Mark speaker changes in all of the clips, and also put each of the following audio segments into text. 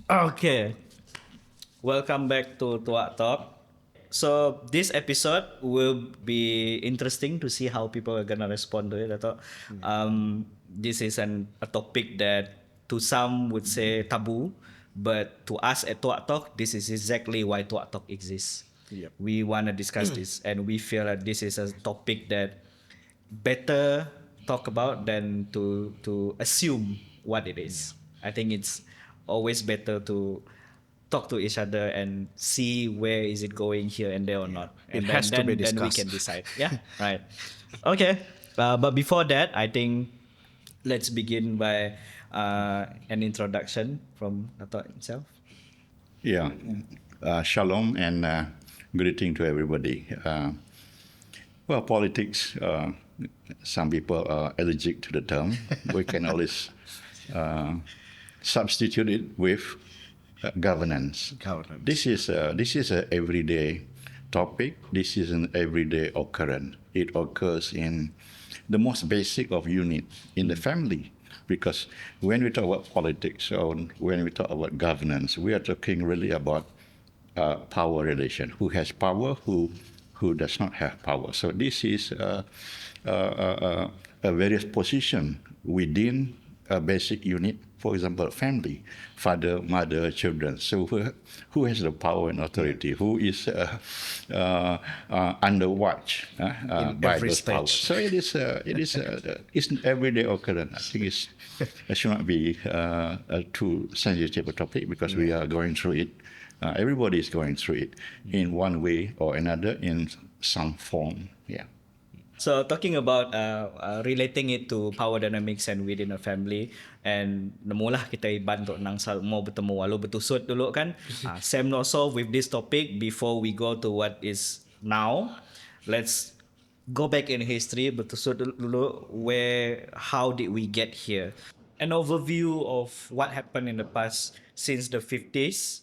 Speaker 1: Okay, welcome back to Tuak Talk. So this episode will be interesting to see how people are gonna respond to it. I thought this is a topic that to some would say taboo, but to us at Tuak Talk, this is exactly why Tuak Talk exists.
Speaker 2: Yep.
Speaker 1: We wanna discuss this, and we feel that this is a topic that better talk about than to assume what it is. I think it's always better to talk to each other and see where is it going here and there or not,
Speaker 2: It
Speaker 1: and
Speaker 2: has to be
Speaker 1: then we
Speaker 2: discussed.
Speaker 1: can decide. Yeah, right. Okay, but before that, I think let's begin by an introduction from Dato himself.
Speaker 3: Yeah, shalom and greeting to everybody. Well, politics, some people are allergic to the term. We can always substitute it with governance.
Speaker 2: Governance.
Speaker 3: This is a everyday topic. This is an everyday occurrence. It occurs in the most basic of unit in the family. Because when we talk about politics or when we talk about governance, we are talking really about power relation. Who has power? Who does not have power? So this is a various position within a basic unit. For example, family, father, mother, children. So who has the power and authority? Who is under watch by
Speaker 2: every
Speaker 3: those
Speaker 2: stage.
Speaker 3: powers? So it's an everyday occurrence. I think it should not be a too sensitive a topic because we are going through it. Everybody is going through it in one way or another in some form. Yeah.
Speaker 1: So talking about relating it to power dynamics and within a family, and namulah kita iban untuk nang mau bertemu walau bertusut dulu kan. Same also with this topic before we go to what is now. Let's go back in history bertusut dulu how did we get here? An overview of what happened in the past since the 50s,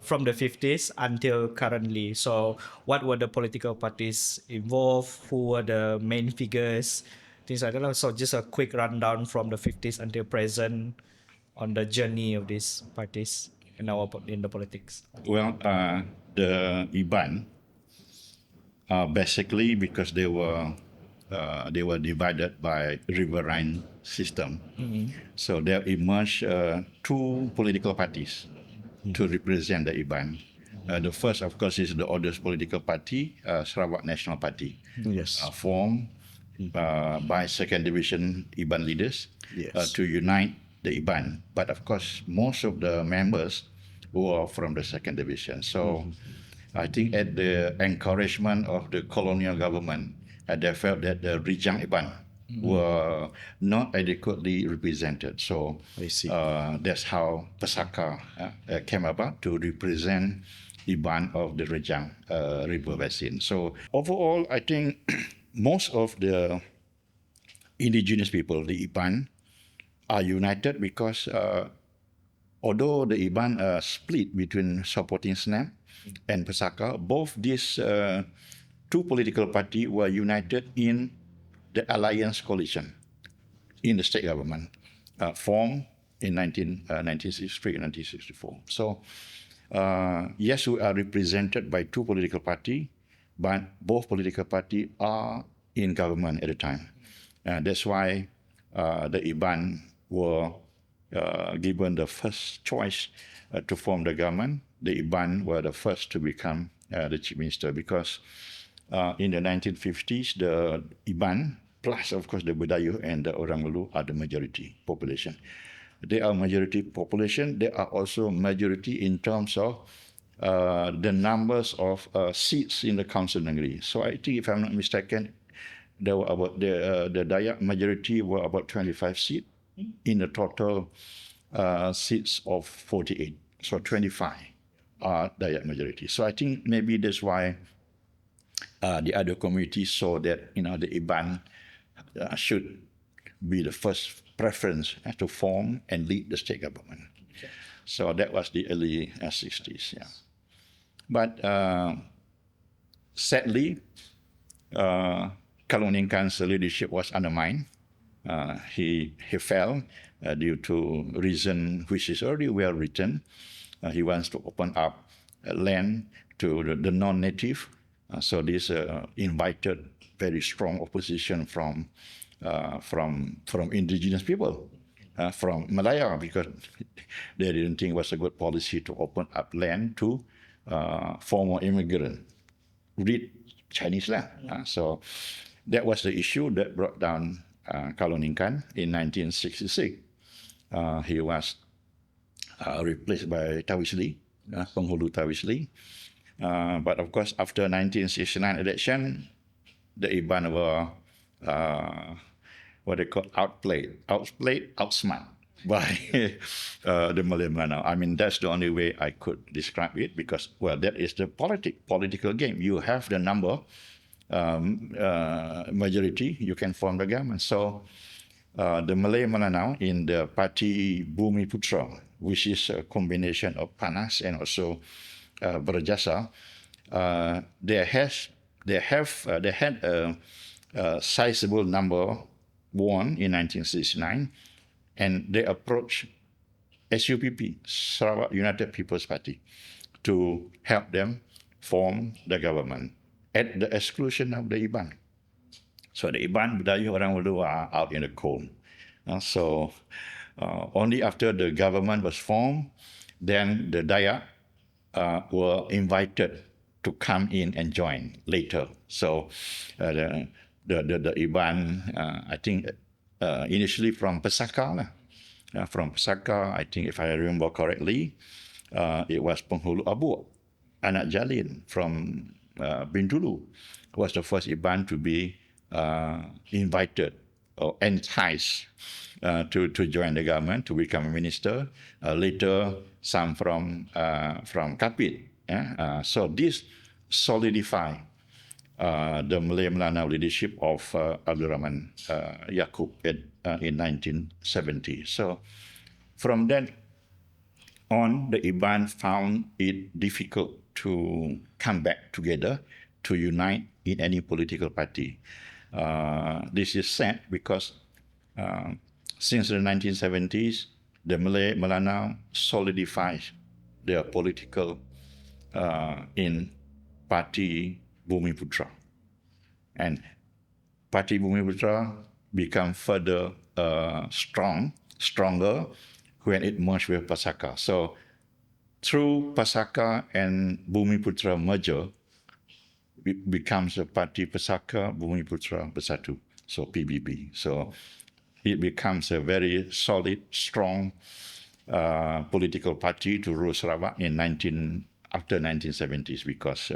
Speaker 1: from the 50s until currently. So what were the political parties involved? Who were the main figures? Things like that. So just a quick rundown from the 50s until present on the journey of these parties in the politics.
Speaker 3: Well, the IBAN basically because they were divided by riverine system. So there emerged two political parties to represent the IBAN. The first, of course, is the oldest political party, Sarawak National Party,
Speaker 2: Yes.
Speaker 3: formed by second division IBAN leaders
Speaker 2: Yes.
Speaker 3: to unite the IBAN. But of course, most of the members were from the second division. So I think at the encouragement of the colonial government, they felt that the Rijang IBAN were not adequately represented. So
Speaker 2: I see.
Speaker 3: that's how Pesaka came about to represent IBAN of the Rijang River Basin. So overall, I think most of the indigenous people, the IBAN, are united because although the IBAN are split between supporting SNAP and Pesaka, both these two political parties were united in the alliance coalition in the state government formed in 1963 and 1964. So yes, we are represented by two political parties, but both political parties are in government at the time. That's why the IBAN were given the first choice to form the government. The IBAN were the first to become the chief minister because in the 1950s, the IBAN, plus of course the Budayu and the Orang Melu are the majority population. They are majority population. They are also majority in terms of the numbers of seats in the council negeri. So I think, if I'm not mistaken, there were about the Dayak majority were about 25 seats in the total seats of 48. So 25 are Dayak majority. So I think maybe that's why the other communities saw that the IBAN should be the first preference to form and lead the state government. Okay. So that was the early 60s. Yeah, but sadly, Kalau Ningkan's leadership was undermined he fell due to reason which is already well written. He wants to open up land to the non-native. So this invited very strong opposition from indigenous people, from Malaya, because they didn't think it was a good policy to open up land to former immigrant, read Chinese land. So that was the issue that brought down Kalau Ningkan in 1966. He was replaced by Taoist Lee, Penghulu Taoist Lee. But of course, after 1969 election, the Iban were what they call outplayed, outsmart by the Malay Melanau. I mean, that's the only way I could describe it, because, well, that is the political game. You have the number majority, you can form the government. So the Malay Melanau in the party Bumi Putra, which is a combination of Panas and also Berjasa, they had a sizable number won in 1969, and they approached SUPP, Sarawak United People's Party, to help them form the government at the exclusion of the Iban. So the Iban, Budayu, orang Ulu are out in the cold. So only after the government was formed, then the Dayak were invited to come in and join later. So the Iban, I think initially from Pesaka, from Pesaka, I think if I remember correctly, it was Penghulu Abu, Anak Jalin from Bintulu, was the first Iban to be invited or enticed to join the government, to become a minister. Later, some from Kapit. So this solidified the Malay Melanau leadership of Abdul Rahman Yaakob in 1970. So from then on, the Iban found it difficult to come back together, to unite in any political party. This is sad because since the 1970s, the Malay Melanau solidified their political in Parti Bumi Putra. And Parti Bumi Putra become further stronger when it merged with Pasaka. So through Pasaka and Bumi Putra merger, it becomes a Parti Pasaka Bumi Putra Bersatu, so PBB. So it becomes a very solid, strong political party to rule Sarawak after 1970s, because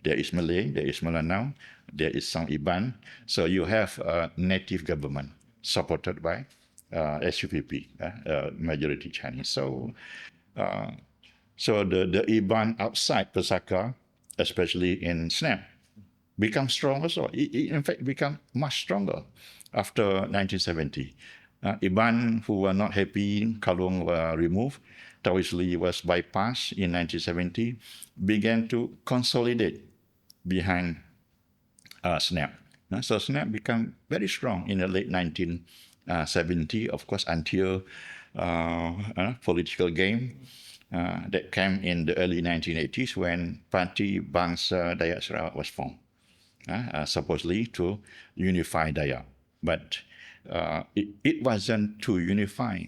Speaker 3: there is Malay, there is Melanau, there is some Iban. So you have a native government supported by SUPP, majority Chinese. So the Iban outside Pesaka, especially in SNAP, become strong also. It in fact become much stronger after 1970. Iban who were not happy, Kalung were removed, Taoist Lee was bypassed in 1970, began to consolidate behind SNAP. So SNAP became very strong in the late 1970, of course, until political game that came in the early 1980s when Parti Bangsa Dayak Sarawak was formed, supposedly to unify Dayak. But it wasn't to unify.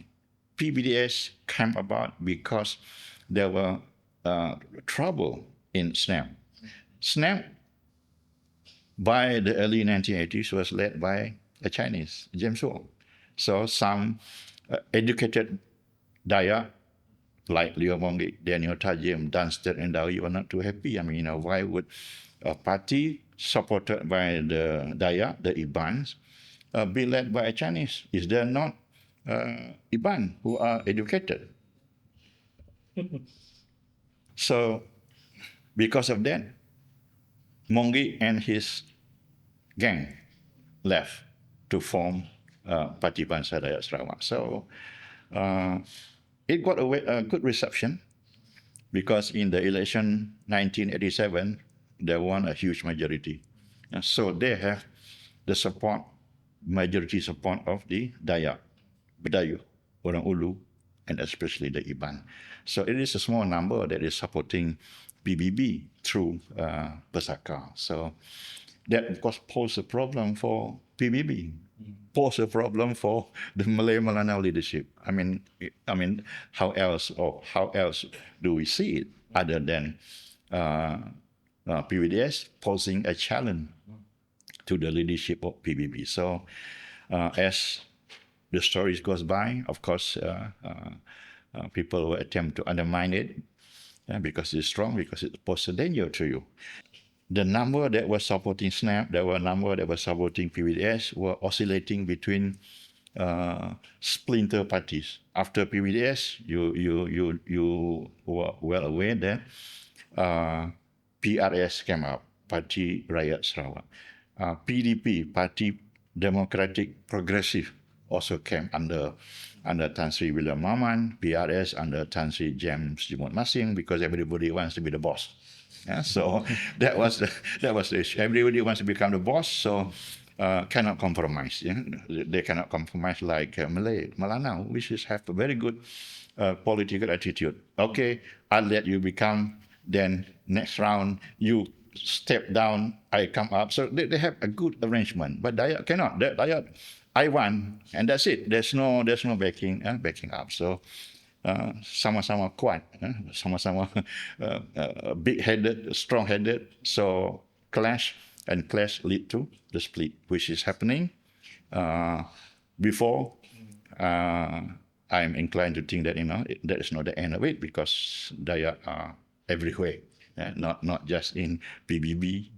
Speaker 3: PBDS came about because there were trouble in SNAP. SNAP, by the early 1980s, was led by a Chinese, James Wong. So some educated Dayak, like Leo Mongi, Daniel Tajim, Dunster, and Dawi, were not too happy. I mean, why would a party supported by the Dayak, the Ibans, be led by a Chinese? Is there not Iban who are educated? So, because of that, Mongi and his gang left to form Parti Bangsa Dayak Sarawak. So, it got a good reception because in the election 1987, they won a huge majority. And so they have the support majority support of the Dayak, Badayu, Orang Ulu, and especially the Iban. So it is a small number that is supporting PBB through Pesaka. So that of course pose a problem for PBB, pose a problem for the Malay Melanau leadership. I mean, how else do we see it other than PBDS posing a challenge to the leadership of PBB? So as the stories goes by, of course, people will attempt to undermine it because it's strong, because it poses a danger to you. The number that was supporting SNAP, there were number that was supporting PBDS were oscillating between splinter parties. After PBDS, you were well aware that PRS came up, Parti Rakyat Sarawak. PDP, Parti Democratic Progressive, also came under Tan Sri William Maman, PRS under Tan Sri James Jimot Masing, because everybody wants to be the boss. Yeah, so that was the issue. Everybody wants to become the boss, so cannot compromise. Yeah? They cannot compromise like Melanau, which have a very good political attitude. Okay, I'll let you become. Then next round you step down, I come up. So they have a good arrangement. But Dayak cannot. Dayak, I won, and that's it. There's no backing up. So sama-sama kuat, sama-sama big-headed, strong-headed. So clash lead to the split, which is happening before. I'm inclined to think that that is not the end of it, because Dayak are everywhere, not just in PBB,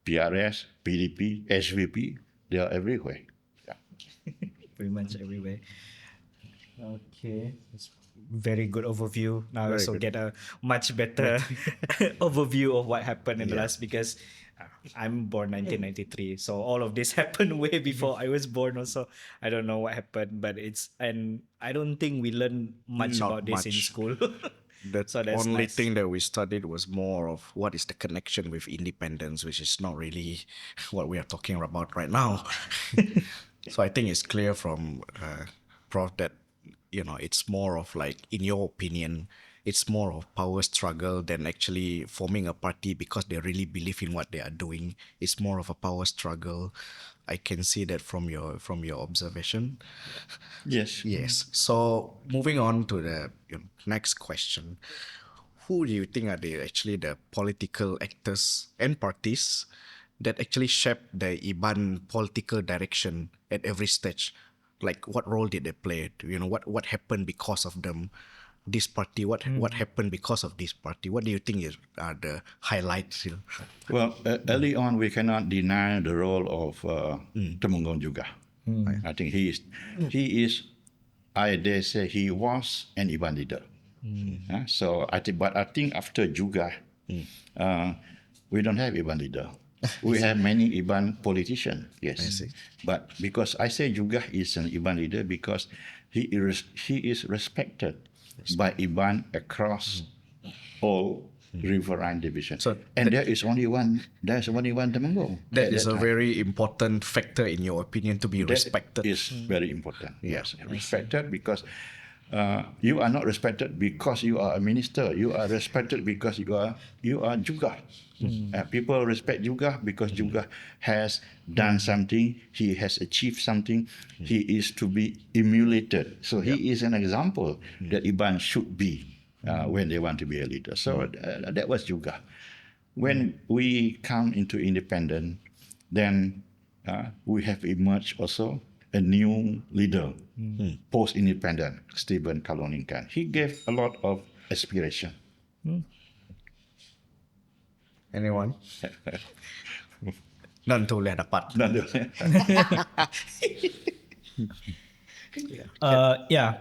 Speaker 3: PRS, PDP, SVP. They are everywhere. Yeah.
Speaker 1: Pretty much everywhere. Okay. It's very good overview. Now I also get a much better overview of what happened in the last, because I'm born 1993, so all of this happened way before I was born also. I don't know what happened, but and I don't think we learned much
Speaker 2: Not
Speaker 1: about this in
Speaker 2: much.
Speaker 1: school.
Speaker 2: The
Speaker 1: So that's
Speaker 2: only
Speaker 1: nice.
Speaker 2: thing that we studied was more of what is the connection with independence, which is not really what we are talking about right now. So I think it's clear from Prof that it's more of like, in your opinion, it's more of power struggle than actually forming a party because they really believe in what they are doing. It's more of a power struggle. I can see that from your observation.
Speaker 3: Yes.
Speaker 2: Yes. So moving on to the next question, who do you think are the political actors and parties that actually shape the Iban political direction at every stage? Like, what role did they play? What happened because of them? This party, what happened because of this party? What do you think are the highlights?
Speaker 3: Well, early on, we cannot deny the role of Temenggung juga. I think he is, I dare say, he was an Iban leader. So I think after Juga, we don't have Iban leader. We have many Iban politicians, yes. But because I say Juga is an Iban leader, because he is respected by Iban across all riverine divisions.
Speaker 2: So
Speaker 3: and there's only one Temenggung.
Speaker 2: That is a very important factor, in your opinion, to be respected.
Speaker 3: Is very important. Yes, respected, because you are not respected because you are a minister. You are respected because you are Juga. People respect Juga because Juga has done something. He has achieved something. He is to be emulated. So he is an example that Iban should be when they want to be a leader. So that was Juga. When we come into independent, then we have emerged also a new leader, post-independent, Stephen Kalong Ningkan. He gave a lot of aspiration.
Speaker 2: Anyone? None tu boleh dapat.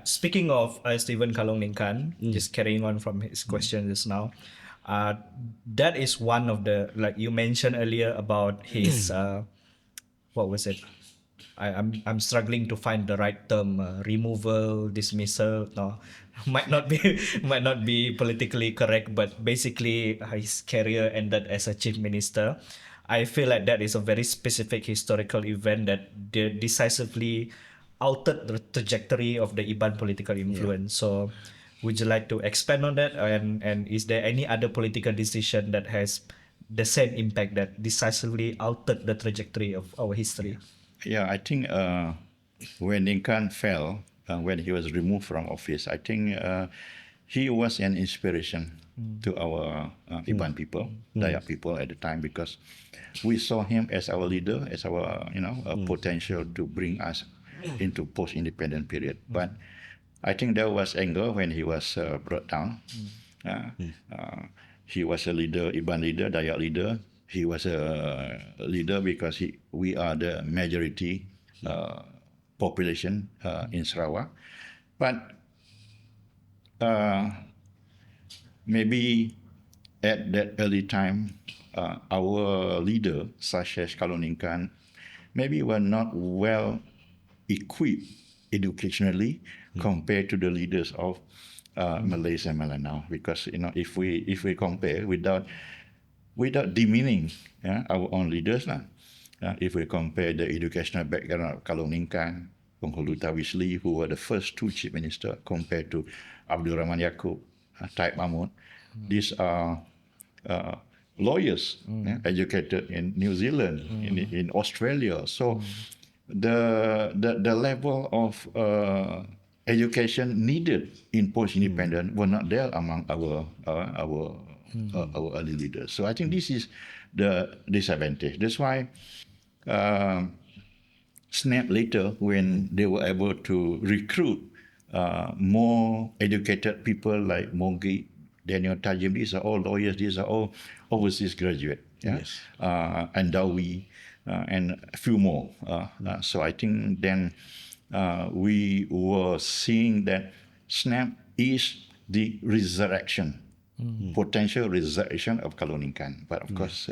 Speaker 1: Speaking of Stephen Kalong Ningkan, just carrying on from his question just now, that is one of the, like you mentioned earlier about his what was it? I'm struggling to find the right term. Removal, dismissal. No, might not be politically correct, but basically his career ended as a chief minister. I feel like that is a very specific historical event that decisively altered the trajectory of the Iban political influence. So, would you like to expand on that? And is there any other political decision that has the same impact that decisively altered the trajectory of our history?
Speaker 3: Yeah, I think when Ningkan fell, when he was removed from office, I think he was an inspiration to our Iban people, Dayak people at the time, because we saw him as our leader, as our potential to bring us into post-independent period. But I think there was anger when he was brought down. He was a leader, Iban leader, Dayak leader. He was a leader because we are the majority population in Sarawak. But maybe at that early time, our leader, such as Ningkan, maybe were not well equipped educationally compared to the leaders of Malaysia and Mindanao. Because if we compare without demeaning our own leaders, if we compare the educational background of Ningkan, Penghulu Tawisli, who were the first two chief minister, compared to Abdul Rahman Yaakob, Taib Mahmud, these are lawyers educated in New Zealand, in Australia. So the level of education needed in post-independent were not there among our early leaders. So I think this is the disadvantage. That's why SNAP later, when they were able to recruit more educated people like Mogi, Daniel Tajim, these are all lawyers, these are all overseas graduate,
Speaker 2: Yes.
Speaker 3: and Dawi, and a few more. So I think then we were seeing that SNAP is the resurrection, potential resurrection of Ningkan. But of course,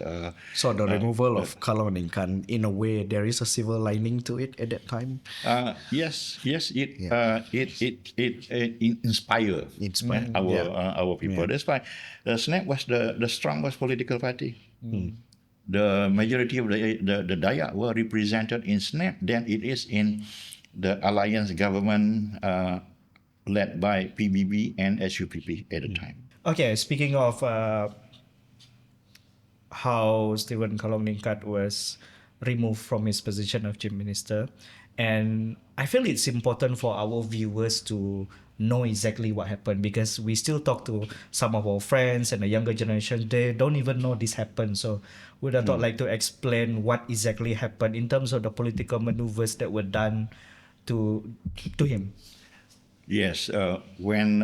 Speaker 2: So the removal of Ningkan, in a way, there is a silver lining to it at that time.
Speaker 3: yes, it inspired our people.
Speaker 2: Yeah.
Speaker 3: That's why SNAP was the strongest political party. The majority of the Dayak were represented in SNAP than it is in the alliance government led by PBB and SUPP at the time.
Speaker 1: Okay, speaking of how Stephen Ningkan was removed from his position of chief minister, and I feel it's important for our viewers to know exactly what happened, because we still talk to some of our friends and the younger generation, they don't even know this happened. So would I thought like to explain what exactly happened in terms of the political maneuvers that were done to him?
Speaker 3: Yes, when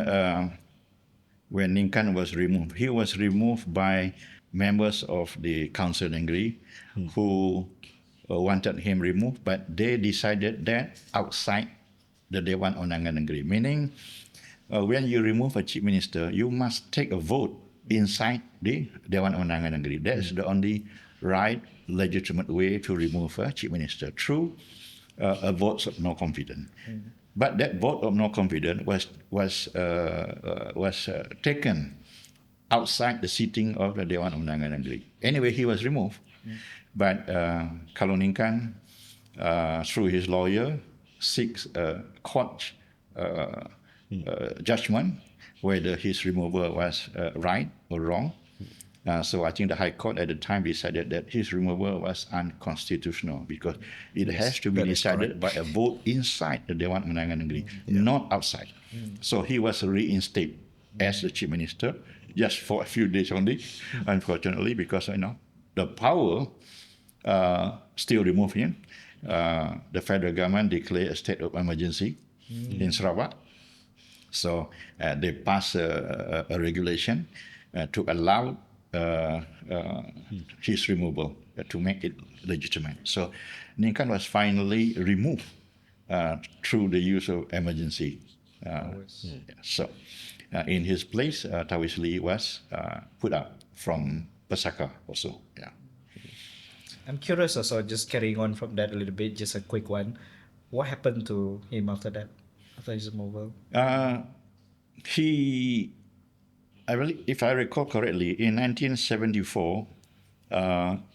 Speaker 3: Ningkan was removed, he was removed by members of the Council Negeri who wanted him removed, but they decided that outside the Dewan Undangan Negeri, meaning when you remove a chief minister, you must take a vote inside the Dewan Undangan Negeri. That's the only right, legitimate way to remove a chief minister, through a vote of no confidence. But that vote of no confidence was taken outside the sitting of the Dewan Undangan Negeri. Anyway, he was removed. But Ningkan, through his lawyer, seeks a court judgment whether his removal was right or wrong. So I think the High Court at the time decided that his removal was unconstitutional, because it has to be decided by a vote inside the Dewan Undangan Negeri, not outside. So he was reinstated as the chief minister just for a few days only, unfortunately, because the power still removed him. The federal government declared a state of emergency in Sarawak. So they passed a regulation to allow his removal, to make it legitimate. So Ningkan was finally removed through the use of emergency. So in his place, Tawisli was put up from Pesaka also. Yeah.
Speaker 1: I'm curious also, just carrying on from that a little bit, just a quick one. What happened to him after that, after his removal?
Speaker 3: If I recall correctly, in 1974,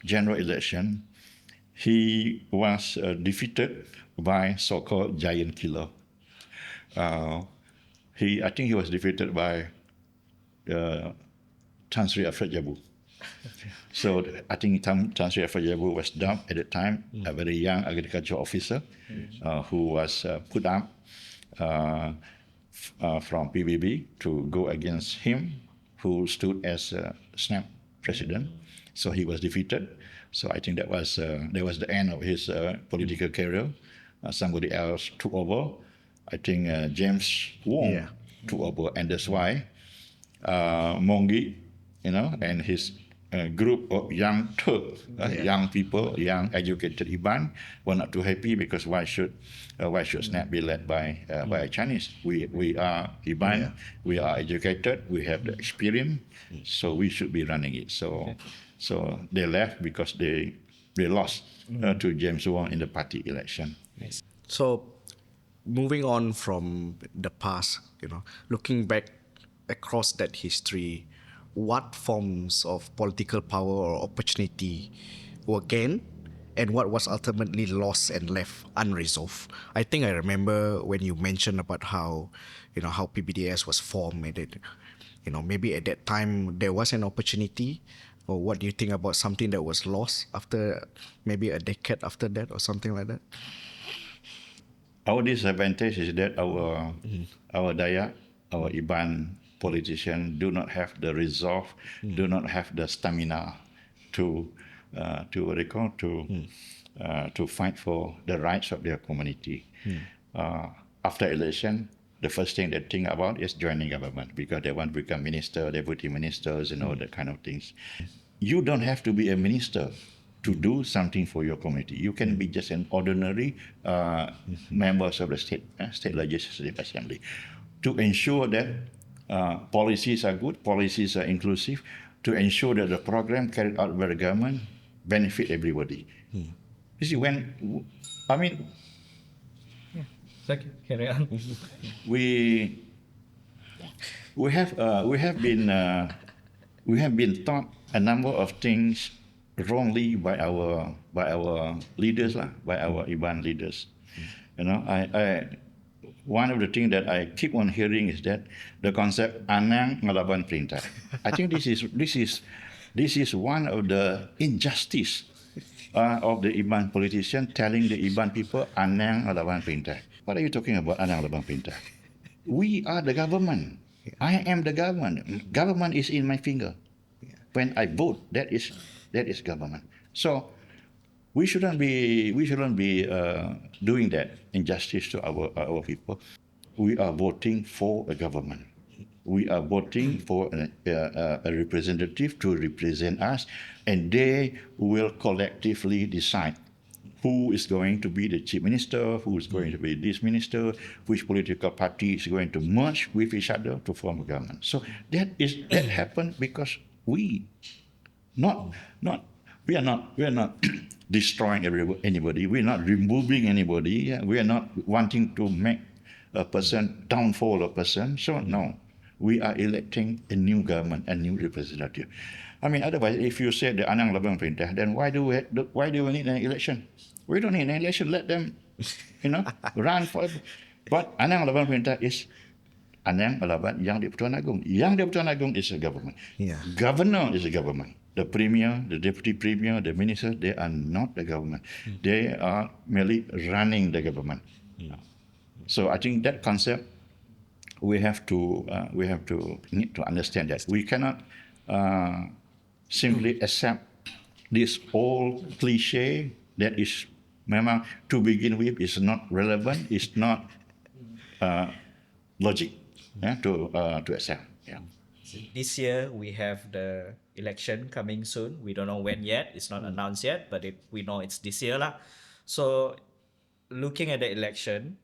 Speaker 3: general election, he was defeated by so-called giant killer. I think he was defeated by Tan Sri Alfred Jabu. So I think Tan Sri Alfred Jabu was dubbed at the time a very young agriculture officer who was put up from PBB to go against him, who stood as SNAP president. So he was defeated. So I think that was the end of his political career. Somebody else took over. I think James Wong took over, and that's why Mongi, and his group of young Turk, young people, young educated Iban were not too happy because why should SNAP be led by a Chinese? We are Iban, we are educated, we have the experience, so we should be running it. So they left because they lost to James Wong in the party election.
Speaker 2: So, moving on from the past, looking back across that history, what forms of political power or opportunity were gained and what was ultimately lost and left unresolved? I think I remember when you mentioned about how PBDS was formed, and it, maybe at that time there was an opportunity. Or what do you think about something that was lost after maybe a decade after that or something like that?
Speaker 3: Our disadvantage is that our Dayak, our Iban politicians do not have the resolve, do not have the stamina to fight for the rights of their community. After election, the first thing they think about is joining government because they want to become minister, deputy ministers, and all that kind of things. You don't have to be a minister to do something for your community. You can be just an ordinary members of the state legislative assembly to ensure that policies are good, policies are inclusive, to ensure that the program carried out by the government benefit everybody. You see,
Speaker 1: Carry on.
Speaker 3: we have been taught a number of things wrongly by our leaders, by our Iban leaders. One of the things that I keep on hearing is that the concept anang ngelawan perintah. I think this is one of the injustice of the Iban politician telling the Iban people anang ngelawan perintah. What are you talking about anang ngelawan perintah? We are the government. I am the government. Government is in my finger. When I vote, that is government. So we shouldn't be doing that injustice to our people. We are voting for a government. We are voting for a representative to represent us, and they will collectively decide who is going to be the chief minister, who is going to be this minister, which political party is going to merge with each other to form a government. So that happened because we are not destroying anybody. We are not removing anybody. We are not wanting to make a person downfall a person. So no, we are electing a new government, a new representative. I mean, otherwise, if you say the anang labang perintah, then why do we need an election? We don't need an election. Let them, run forever. But anang labang perintah is anang laban yang di Pertuan Agong. Yang di Pertuan Agong is a government.
Speaker 2: Yeah.
Speaker 3: Governor is a government. The premier, the deputy premier, the minister, they are not the government. They are merely running the government. So I think that concept we have to need to understand that we cannot simply accept this old cliche that is memang to begin with is not relevant, is not logic to accept. Yeah.
Speaker 1: This year we have the election coming soon. We don't know when yet. It's not announced yet, but we know it's this year lah. So, looking at the election,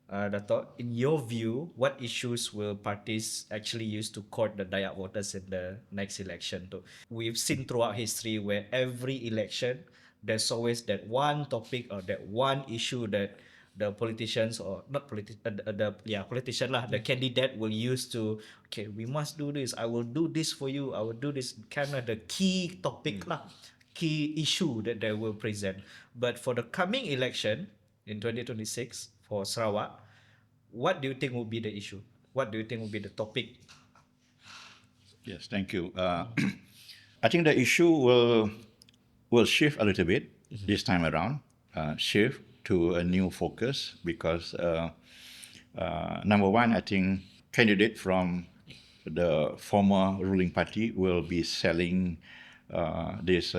Speaker 1: Dato', in your view, what issues will parties actually use to court the Dayak voters in the next election? We've seen throughout history where every election, there's always that one topic or that one issue that the politicians or not politician lah, the candidate will use to, okay, we must do this, I will do this for you, I will do this, kind of the key topic lah, key issue that they will present. But for the coming election in 2026 for Sarawak, what do you think will be the issue? What do you think will be the topic?
Speaker 3: Yes, thank you. I think the issue will shift a little bit this time around, shift to a new focus because number one, I think candidate from the former ruling party will be selling this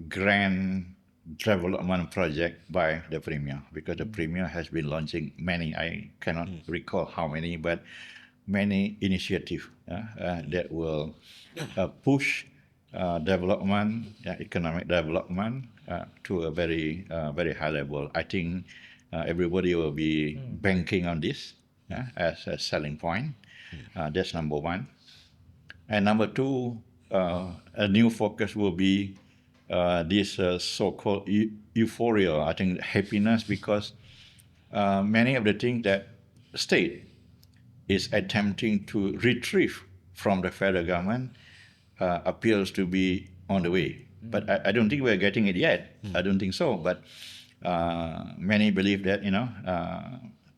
Speaker 3: grand development project by the Premier, because the Premier has been launching many, I cannot recall how many, but many initiatives that will push development, economic development to a very high level. I think everybody will be banking on this as a selling point. That's number one. And number two, a new focus will be this so-called euphoria. I think happiness, because many of the things that state is attempting to retrieve from the federal government appears to be on the way. But I don't think we're getting it yet. I don't think so. But many believe that,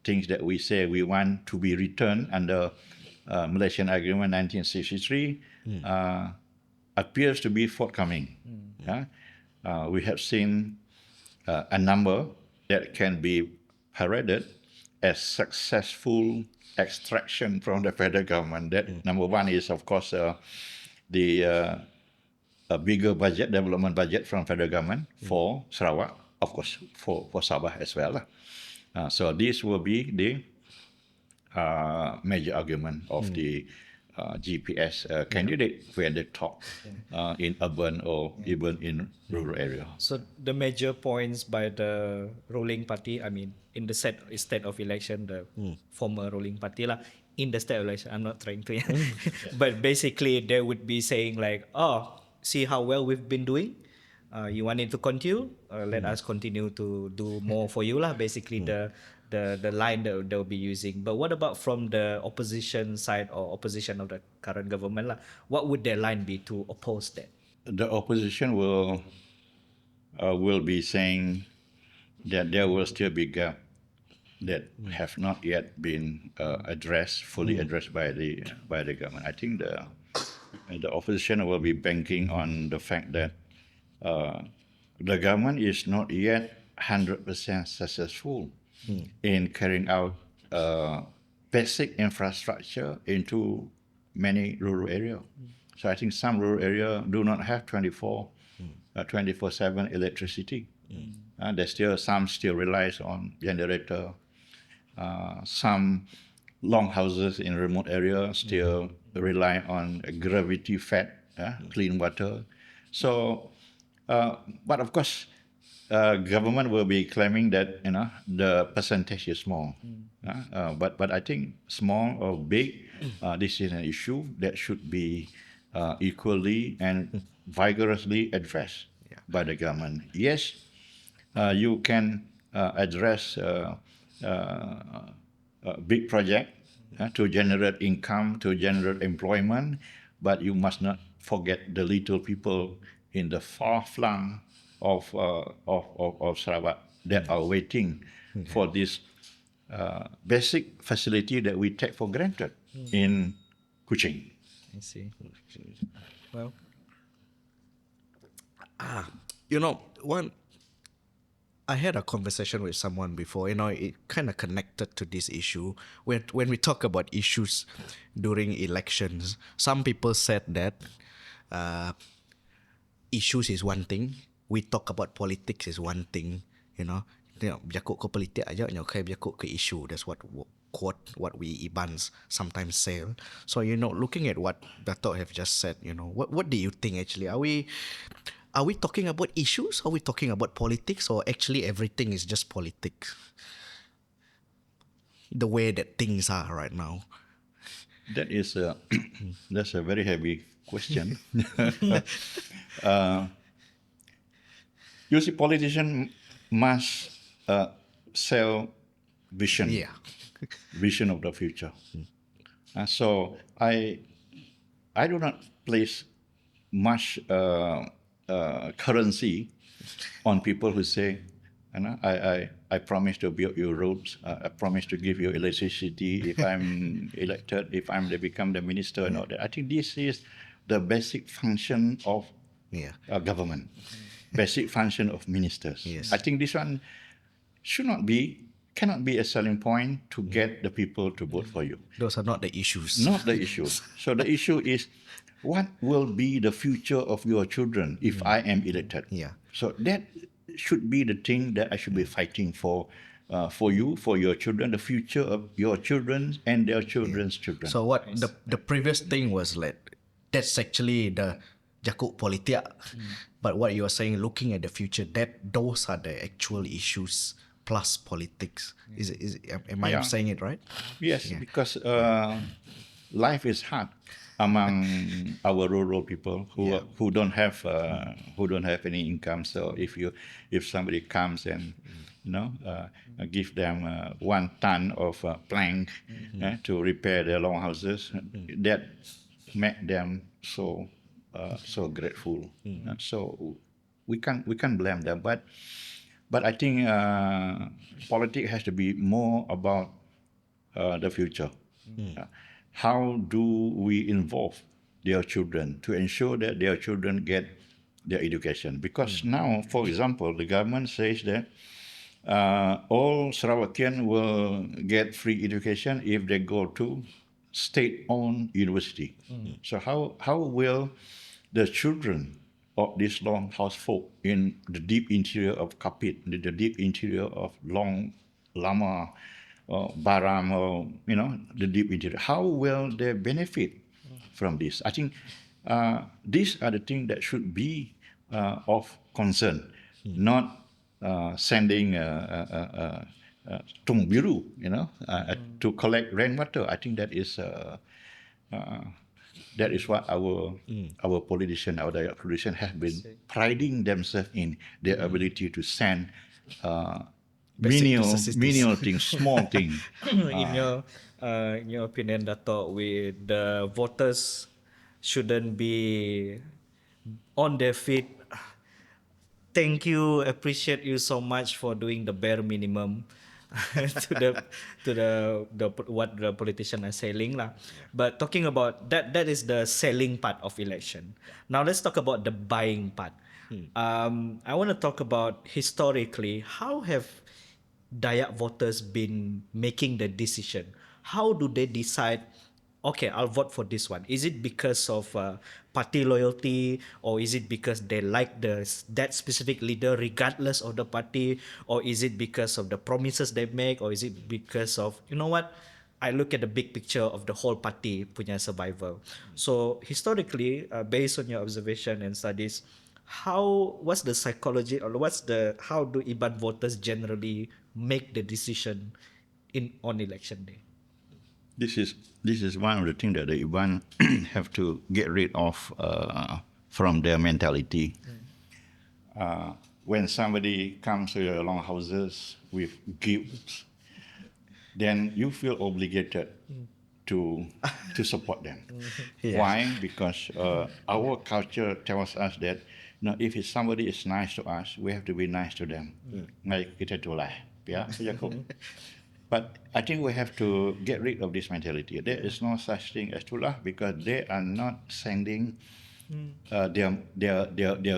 Speaker 3: things that we say we want to be returned under Malaysian Agreement 1963 appears to be forthcoming. We have seen a number that can be paraded as successful extraction from the federal government. That number one is, of course, the a bigger budget, development budget from federal government for Sarawak, of course, for Sabah as well. So this will be the major argument of the GPS candidate when they talk in urban or even in rural area.
Speaker 1: So the major points by the ruling party, I mean, in the state of election, the former ruling party lah, in the state of election, I'm not trying to, but basically they would be saying like, oh, see how well we've been doing. You want it to continue? Let us continue to do more for you lah. Basically, the line that they'll be using. But what about from the opposition side or opposition of the current government lah? What would their line be to oppose that?
Speaker 3: The opposition will be saying that there will still be gap that have not yet been fully addressed by the government. I think the opposition will be banking on the fact that the government is not yet 100% successful in carrying out basic infrastructure into many rural areas. So I think some rural areas do not have 24/7 electricity. Some still relies on generator. Some long houses in remote areas still rely on gravity-fed clean water. So, but of course, government will be claiming that the percentage is small. But I think small or big, this is an issue that should be equally and vigorously addressed by the government. Yes, you can address a big project to generate income, to generate employment, but you must not forget the little people in the far flung of Sarawak that are waiting for this basic facility that we take for granted in Kuching.
Speaker 1: I see. Well,
Speaker 2: I had a conversation with someone before, it kind of connected to this issue. When we talk about issues during elections, some people said that issues is one thing, we talk about politics is one thing, berjakut ke politik aja, okay, berjakut ke issue. That's what we Ibans sometimes say. So, looking at what Datuk have just said, what do you think actually? Are we talking about issues? Are we talking about politics? Or actually everything is just politics? The way that things are right now.
Speaker 3: That's a very heavy question. You see, politicians must sell vision.
Speaker 2: Yeah.
Speaker 3: Vision of the future. So I do not place much currency on people who say, I promise to build you roads. I promise to give you electricity if I'm elected, if I'm to become the minister and all that. I think this is the basic function of
Speaker 2: Yeah.
Speaker 3: government, basic function of ministers.
Speaker 2: Yes.
Speaker 3: I think this one cannot be a selling point to get the people to vote for you.
Speaker 2: Those are not the issues.
Speaker 3: Not the issue. So the issue is, what will be the future of your children if I am elected?
Speaker 2: Yeah.
Speaker 3: So that should be the thing that I should be fighting for you, for your children, the future of your children and their children's children.
Speaker 2: So what the previous thing was like, that's actually the jakuk politik. But what you are saying, looking at the future, those are the actual issues plus politics. Am I
Speaker 3: Yeah.
Speaker 2: saying it right?
Speaker 3: Yes, because life is hard among our rural people who don't have any income. So if somebody comes and give them 1 ton of plank to repair their long houses, that make them so grateful. So we can't blame them, but I think politics has to be more about the future. How do we involve their children to ensure that their children get their education? Because now, for example, the government says that all Sarawakian will get free education if they go to state-owned university. So how will the children of these long house folk in the deep interior of Kapit, the deep interior of Long Lama, or Baram, or the deep interior, how will they benefit from this? I think these are the things that should be of concern, not sending tung biru, to collect rainwater. I think that is what our politician, our Dayak politician, have been priding themselves in, their ability to send menial things, small things.
Speaker 1: In your opinion, Dato', the voters shouldn't be on their feet. Thank you, appreciate you so much for doing the bare minimum to the what the politicians are selling lah. But talking about that is the selling part of election. Now let's talk about the buying part. I want to talk about historically, how have Dayak voters been making the decision? How do they decide, okay, I'll vote for this one? Is it because of party loyalty, or is it because they like that specific leader regardless of the party, or is it because of the promises they make, or is it because of, I look at the big picture of the whole party punya survival? So historically, based on your observation and studies, what's the psychology, or how do Iban voters generally make the decision on election day?
Speaker 3: This is one of the things that the Iban have to get rid of from their mentality. When somebody comes to your long houses with gifts, then you feel obligated to support them.
Speaker 2: Yeah.
Speaker 3: Why? Because our culture tells us that if somebody is nice to us, we have to be nice to them. Like kita itulah, ya, Jacob. But I think we have to get rid of this mentality. There is no such thing as tulah, because they are not sending their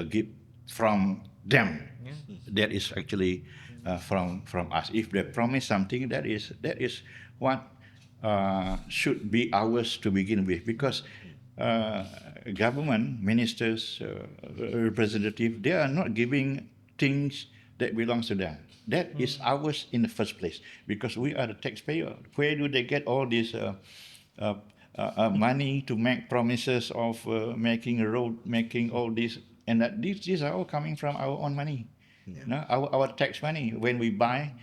Speaker 3: gift from them. That is actually from us. If they promise something, that is what should be ours to begin with. Because government, ministers, representatives, they are not giving things that belongs to them. That is ours in the first place, because we are the taxpayer. Where do they get all this money to make promises of making a road, making all this? And that these are all coming from our own money, our tax money. When we buy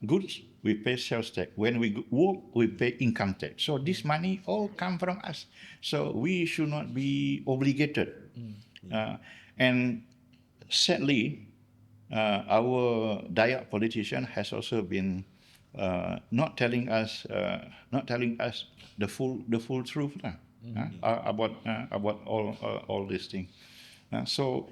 Speaker 3: goods, we pay sales tax. When we work, we pay income tax. So this money all come from us. So we should not be obligated. And sadly, our Dayak politician has also been not telling us the full truth about all these things. So,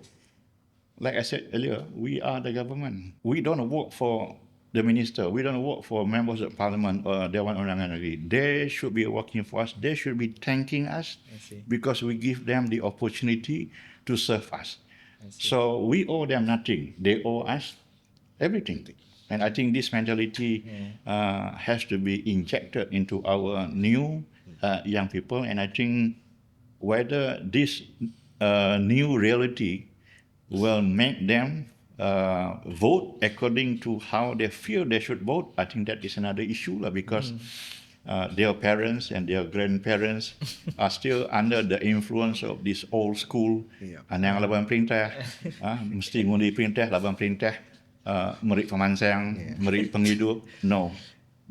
Speaker 3: like I said earlier, we are the government. We don't work for the minister. We don't work for members of parliament or Dewan Undangan Negeri. They should be working for us. They should be thanking us because we give them the opportunity to serve us. So we owe them nothing. They owe us everything. And I think this mentality has to be injected into our new young people. And I think whether this new reality will make them vote according to how they feel they should vote, I think that is another issue because their parents and their grandparents are still under the influence of this old school. Yang laban perintah, mesti ngundi perintah, laban perintah, merik pemansang, merik penghidup. No,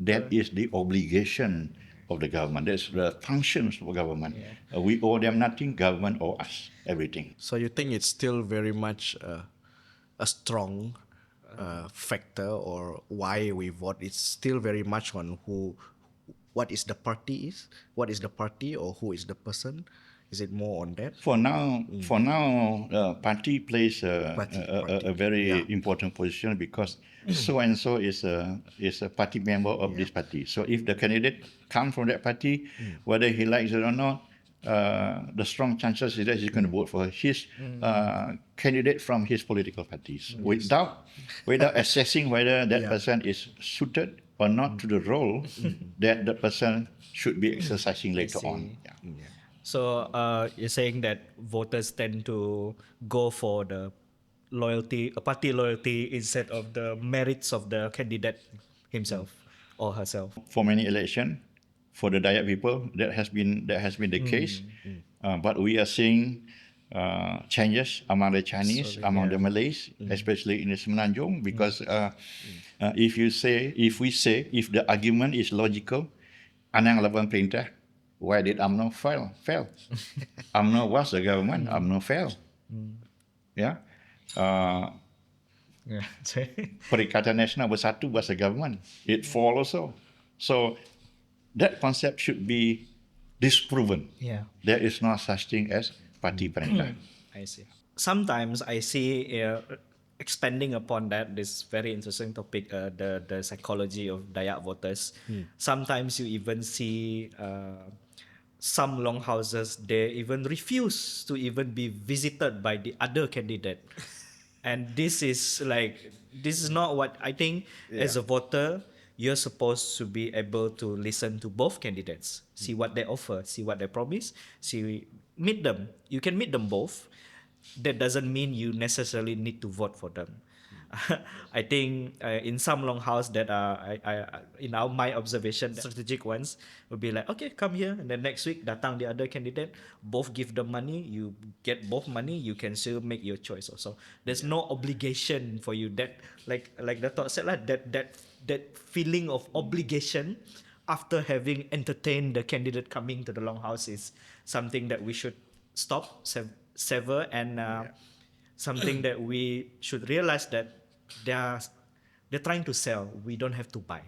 Speaker 3: that is the obligation of the government. That's the functions of government. We owe them nothing. Government owe us everything.
Speaker 2: So you think it's still very much a strong factor, or why we vote? It's still very much on what is the party, or who is the person? Is it more on that?
Speaker 3: For now, party plays a very important position because so and so is a party member of this party. So if the candidate comes from that party, whether he likes it or not, the strong chances is that he's going to vote for his candidate from his political parties without assessing whether that person is suited or not to the role that the person should be exercising later on.
Speaker 1: So you're saying that voters tend to go for the party loyalty instead of the merits of the candidate himself or herself.
Speaker 3: For many elections, for the Dayak people, that has been the case. But we are seeing changes among the Chinese, among the Malays, especially in the Semenanjung, because if the argument is logical, Anang laban perintah, why did UMNO fail? UMNO was the government, UMNO failed. Perikatan Nasional Bersatu was the government. It fall also. So that concept should be disproven. There is no such thing as party perintah.
Speaker 1: I see. Sometimes I see expanding upon that, this very interesting topic, the psychology of Dayak voters. Sometimes you even see some longhouses, they even refuse to even be visited by the other candidate. And this is not what I think. As a voter, you're supposed to be able to listen to both candidates, see what they offer, see what they promise, meet them. You can meet them both. That doesn't mean you necessarily need to vote for them. I think in some longhouse that my observation, strategic ones would be like, okay, come here, and then next week datang the other candidate, both give them money, you get both money, you can still make your choice also. There's no obligation for you. That like Datuk said, that feeling of obligation after having entertained the candidate coming to the longhouse is something that we should stop, sever, and something that we should realize that they're trying to sell. We don't have to buy.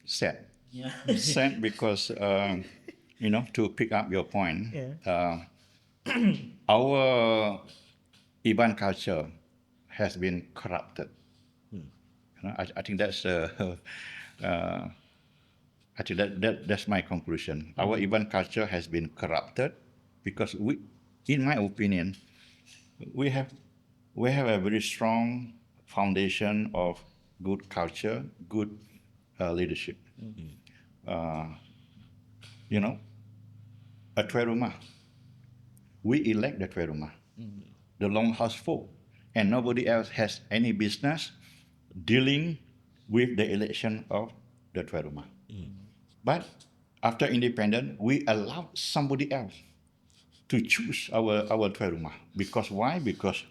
Speaker 3: Sad. Sad because to pick up your point, our Iban culture has been corrupted. I think that's that's my conclusion. Our Iban culture has been corrupted because in my opinion, we have a very strong foundation of good culture, good leadership. A Tuai Rumah, we elect the Tuai Rumah, the Longhouse folk, and nobody else has any business dealing with the election of the Tuai Rumah. But after independence, we allowed somebody else to choose our Tuai Rumah. Because why? Because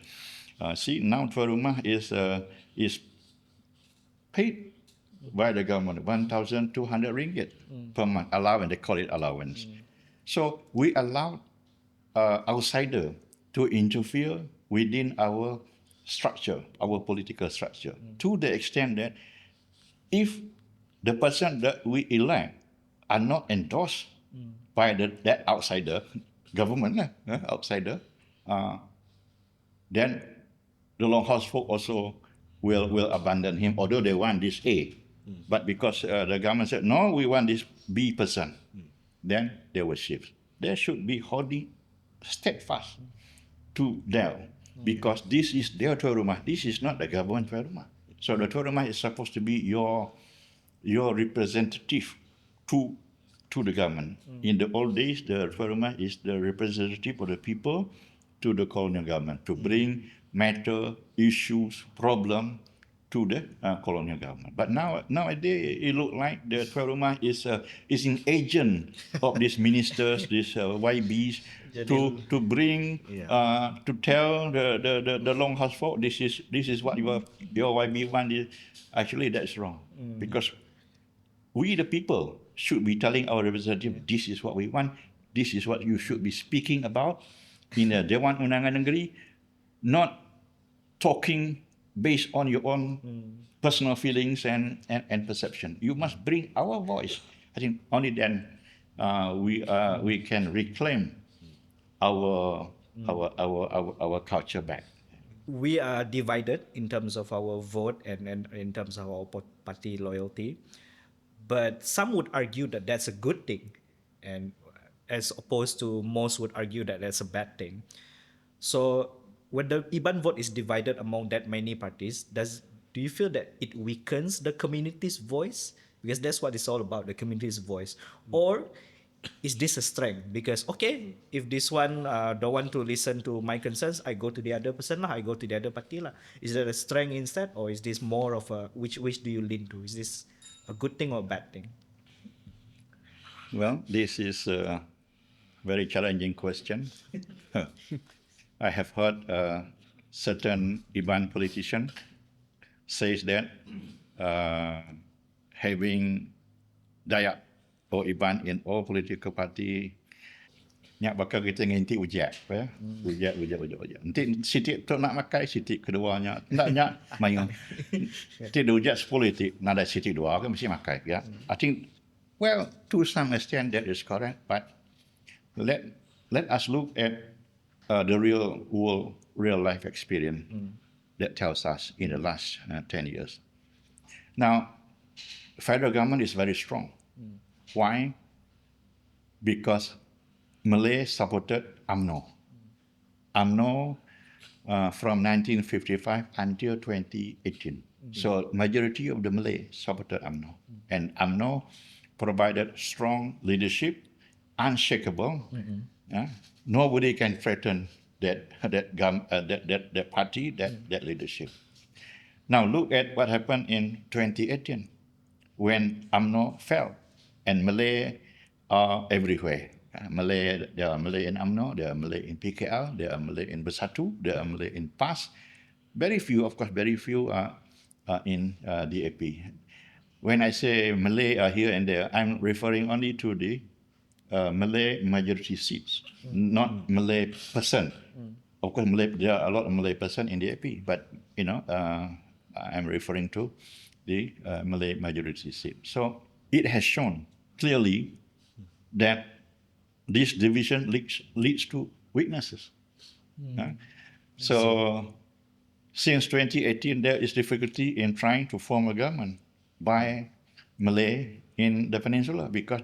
Speaker 3: now Tuai Rumah is paid by the government 1,200 ringgit per month allowance. They call it allowance. So we allowed outsider to interfere within our structure, our political structure, to the extent that if the person that we elect are not endorsed by that outsider government, outsider, then the Longhouse folk also will abandon him, although they want this A. But because the government said, no, we want this B person, then they will shift. They should be holding steadfast to them, because this is their tuan rumah. This is not the government tuan rumah. So the tuan rumah is supposed to be your representative to the government. In the old days, the tuan rumah is the representative of the people to the colonial government to bring matter, issues, problem to the colonial government. But nowadays, it looks like the tuan rumah is an agent of these ministers, these YBs, to bring to tell the Longhouse folk, this is what your YB want. Actually, that's wrong, because we the people should be telling our representative, this is what we want, this is what you should be speaking about in the Dewan Undangan Negeri, not talking based on your own personal feelings and perception. You must bring our voice. I think only then we can reclaim our culture back.
Speaker 1: We are divided in terms of our vote and in terms of our party loyalty, but some would argue that that's a good thing, and as opposed to most would argue that that's a bad thing. So when the IBAN vote is divided among that many parties, do you feel that it weakens the community's voice? Because that's what it's all about, the community's voice. Or is this a strength? Because, okay, if this one don't want to listen to my concerns, I go to the other person lah, I go to the other party lah. Is that a strength instead? Or is this more of a, which do you lean to? Is this a good thing or a bad thing?
Speaker 3: Well, this is a very challenging question. I have heard certain IBAN politician says that having Dayak or IBAN in all political party, nyak bakal kita nginti ujat, ya. Ujat. Nanti sitik tu nak makai, sitik keduanya. Nyak main. Nanti dia ujat 10 titik, nak ada sitik dua, kan mesti makai, ya. I think, well, to some extent that is correct, but let us look at the real life experience that tells us in the last 10 years. Now, federal government is very strong. Why? Because Malay supported UMNO. UMNO from 1955 until 2018. So majority of the Malay supported UMNO. And UMNO provided strong leadership, unshakable. Nobody can threaten that party, that leadership. Now look at what happened in 2018 when UMNO fell and Malay are everywhere. There are Malay in UMNO, there are Malay in PKL, there are Malay in Bersatu, there are Malay in PAS. Very few are in DAP. When I say Malay are here and there, I'm referring only to the Malay majority seats, not Malay person. Of course, there are a lot of Malay person in DAP, but I'm referring to the Malay majority seat. So it has shown clearly that this division leads to weaknesses. So since 2018, there is difficulty in trying to form a government by Malay in the peninsula because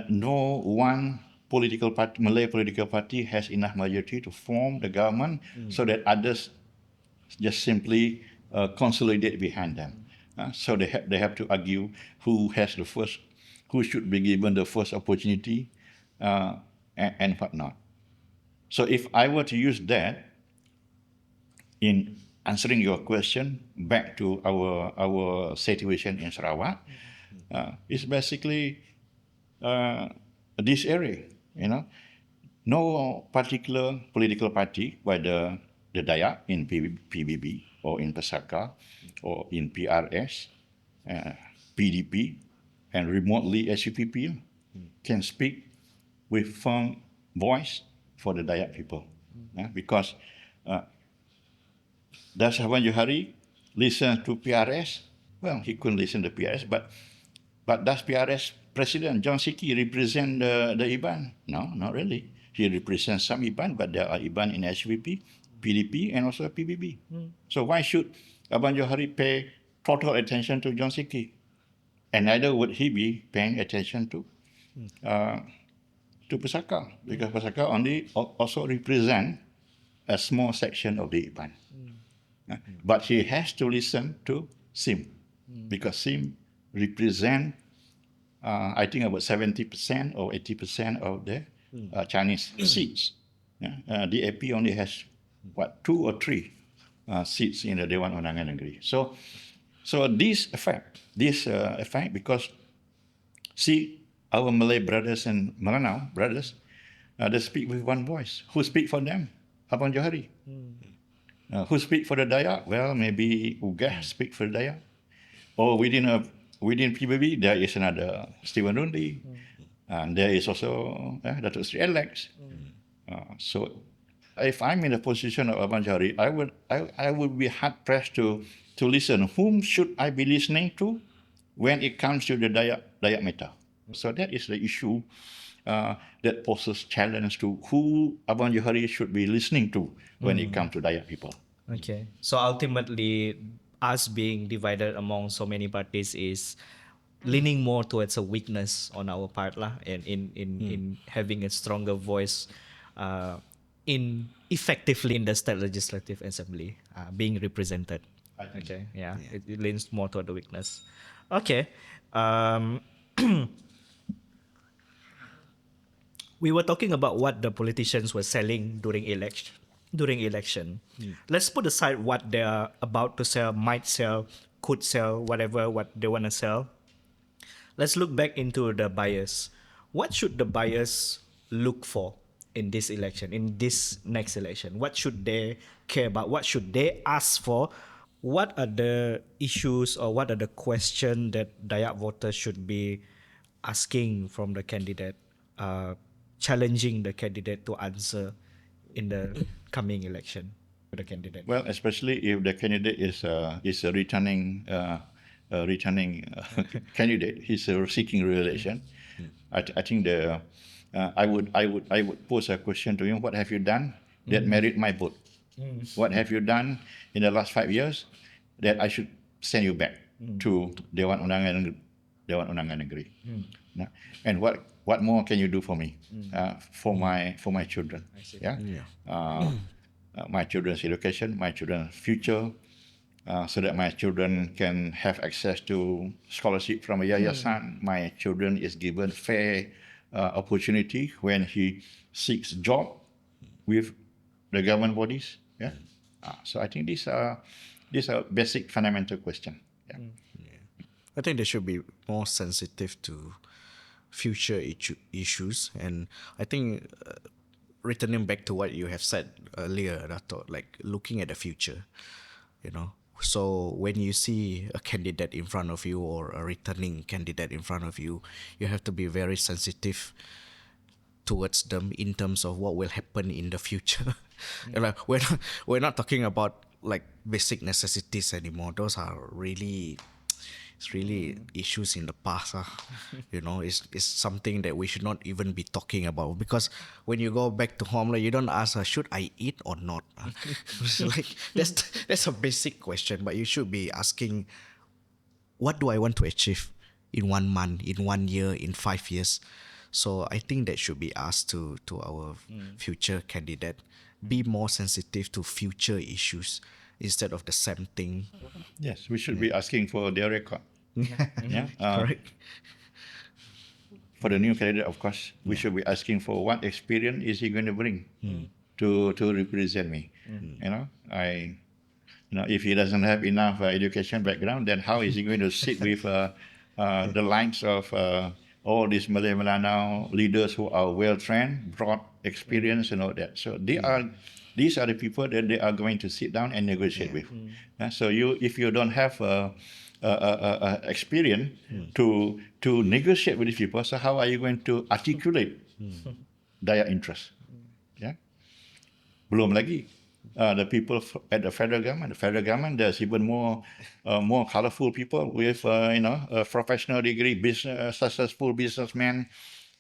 Speaker 3: no one political party, Malay political party, has enough majority to form the government so that others just simply consolidate behind them. So they have to argue who should be given the first opportunity and whatnot. So if I were to use that in answering your question back to our situation in Sarawak, it's basically this area, no particular political party, whether the Dayak in PBB or in Pesaka or in PRS, PDP, and remotely SUPP can speak with firm voice for the Dayak people, because Does Abang Johari listen to PRS? Well, he couldn't listen to PRS, but does PRS President John Siki represent the IBAN? No, not really. He represents some IBAN, but there are IBAN in HVP, PDP, and also PBB. So why should Abang Johari pay total attention to John Siki? And neither would he be paying attention to Pusaka, because Pusaka only also represent a small section of the IBAN. But he has to listen to SIM, because SIM represent I think about 70% or 80% of the Chinese seats. The AP only has 2 or 3 seats in the Dewan Undangan Negeri. So this effect because see our Malay brothers and Melanau brothers, they speak with one voice. Who speak for them? Abang Johari. Who speak for the Dayak? Well, maybe Ugah speak for the Dayak. Or within PBB, there is another Stephen Rundi, and there is also Datuk Sri Alex. So, if I'm in the position of Abang Johari, I would be hard pressed to listen. Whom should I be listening to when it comes to the Dayak matter? So that is the issue that poses challenge to who Abang Johari should be listening to when it comes to Dayak people.
Speaker 1: Okay. So ultimately, us being divided among so many parties is leaning more towards a weakness on our part lah, and in having a stronger voice in effectively in the state legislative assembly being represented. Okay. Yeah. It leans more toward the weakness. Okay. We were talking about what the politicians were selling during election. Let's put aside what they're about to sell, might sell, could sell, whatever what they want to sell. Let's look back into the buyers. What should the buyers look for in this election, in this next election? What should they care about? What should they ask for? What are the issues or what are the questions that Dayak voters should be asking from the candidate, challenging the candidate to answer in the coming election for the candidate?
Speaker 3: Well, especially if the candidate is a returning candidate, he's seeking re-election. I think I would pose a question to him: what have you done that merit my vote? What have you done in the last 5 years that I should send you back to Dewan Undangan Negeri? And what more can you do for me, for my children? My children's education, my children's future, so that my children can have access to scholarship from a yayasan. My children is given fair opportunity when he seeks job with the government bodies. So I think these are basic fundamental questions.
Speaker 2: I think they should be more sensitive to future issues, and I think returning back to what you have said earlier, Dato', like looking at the future, So when you see a candidate in front of you or a returning candidate in front of you, you have to be very sensitive towards them in terms of what will happen in the future. Like we're not talking about like basic necessities anymore. Those are really issues in the past. It's something that we should not even be talking about, because when you go back to home, like, you don't ask, should I eat or not? Like that's a basic question, but you should be asking, what do I want to achieve in 1 month, in 1 year, in 5 years? So I think that should be asked to our future candidate. Be more sensitive to future issues instead of the same thing.
Speaker 3: Yes, we should be asking for their record.
Speaker 2: Correct.
Speaker 3: For the new candidate, of course, we should be asking for what experience is he going to bring to represent me. If he doesn't have enough education background, then how is he going to sit with the likes of all these Malay Melanau leaders who are well trained, broad experience, and all that? So these are the people that they are going to sit down and negotiate with. So if you don't have experience to negotiate with these people, so how are you going to articulate Dayak interest? Belum lagi the people at the federal government. The federal government, there's even more colorful people with a professional degree, business, successful businessmen,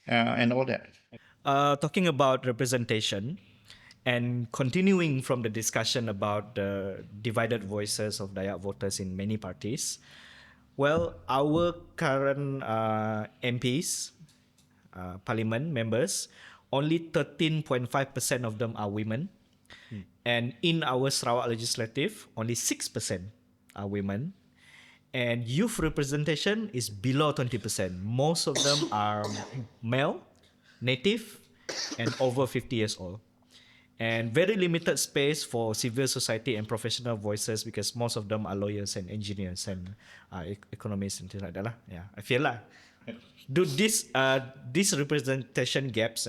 Speaker 3: and all that.
Speaker 1: Talking about representation and continuing from the discussion about the divided voices of Dayak voters in many parties, well, our current MPs, parliament members, only 13.5% of them are women. And in our Sarawak legislative, only 6% are women. And youth representation is below 20%. Most of them are male, native, and over 50 years old. And very limited space for civil society and professional voices because most of them are lawyers and engineers and economists and things like that lah. Yeah, I feel lah. Do these representation gaps,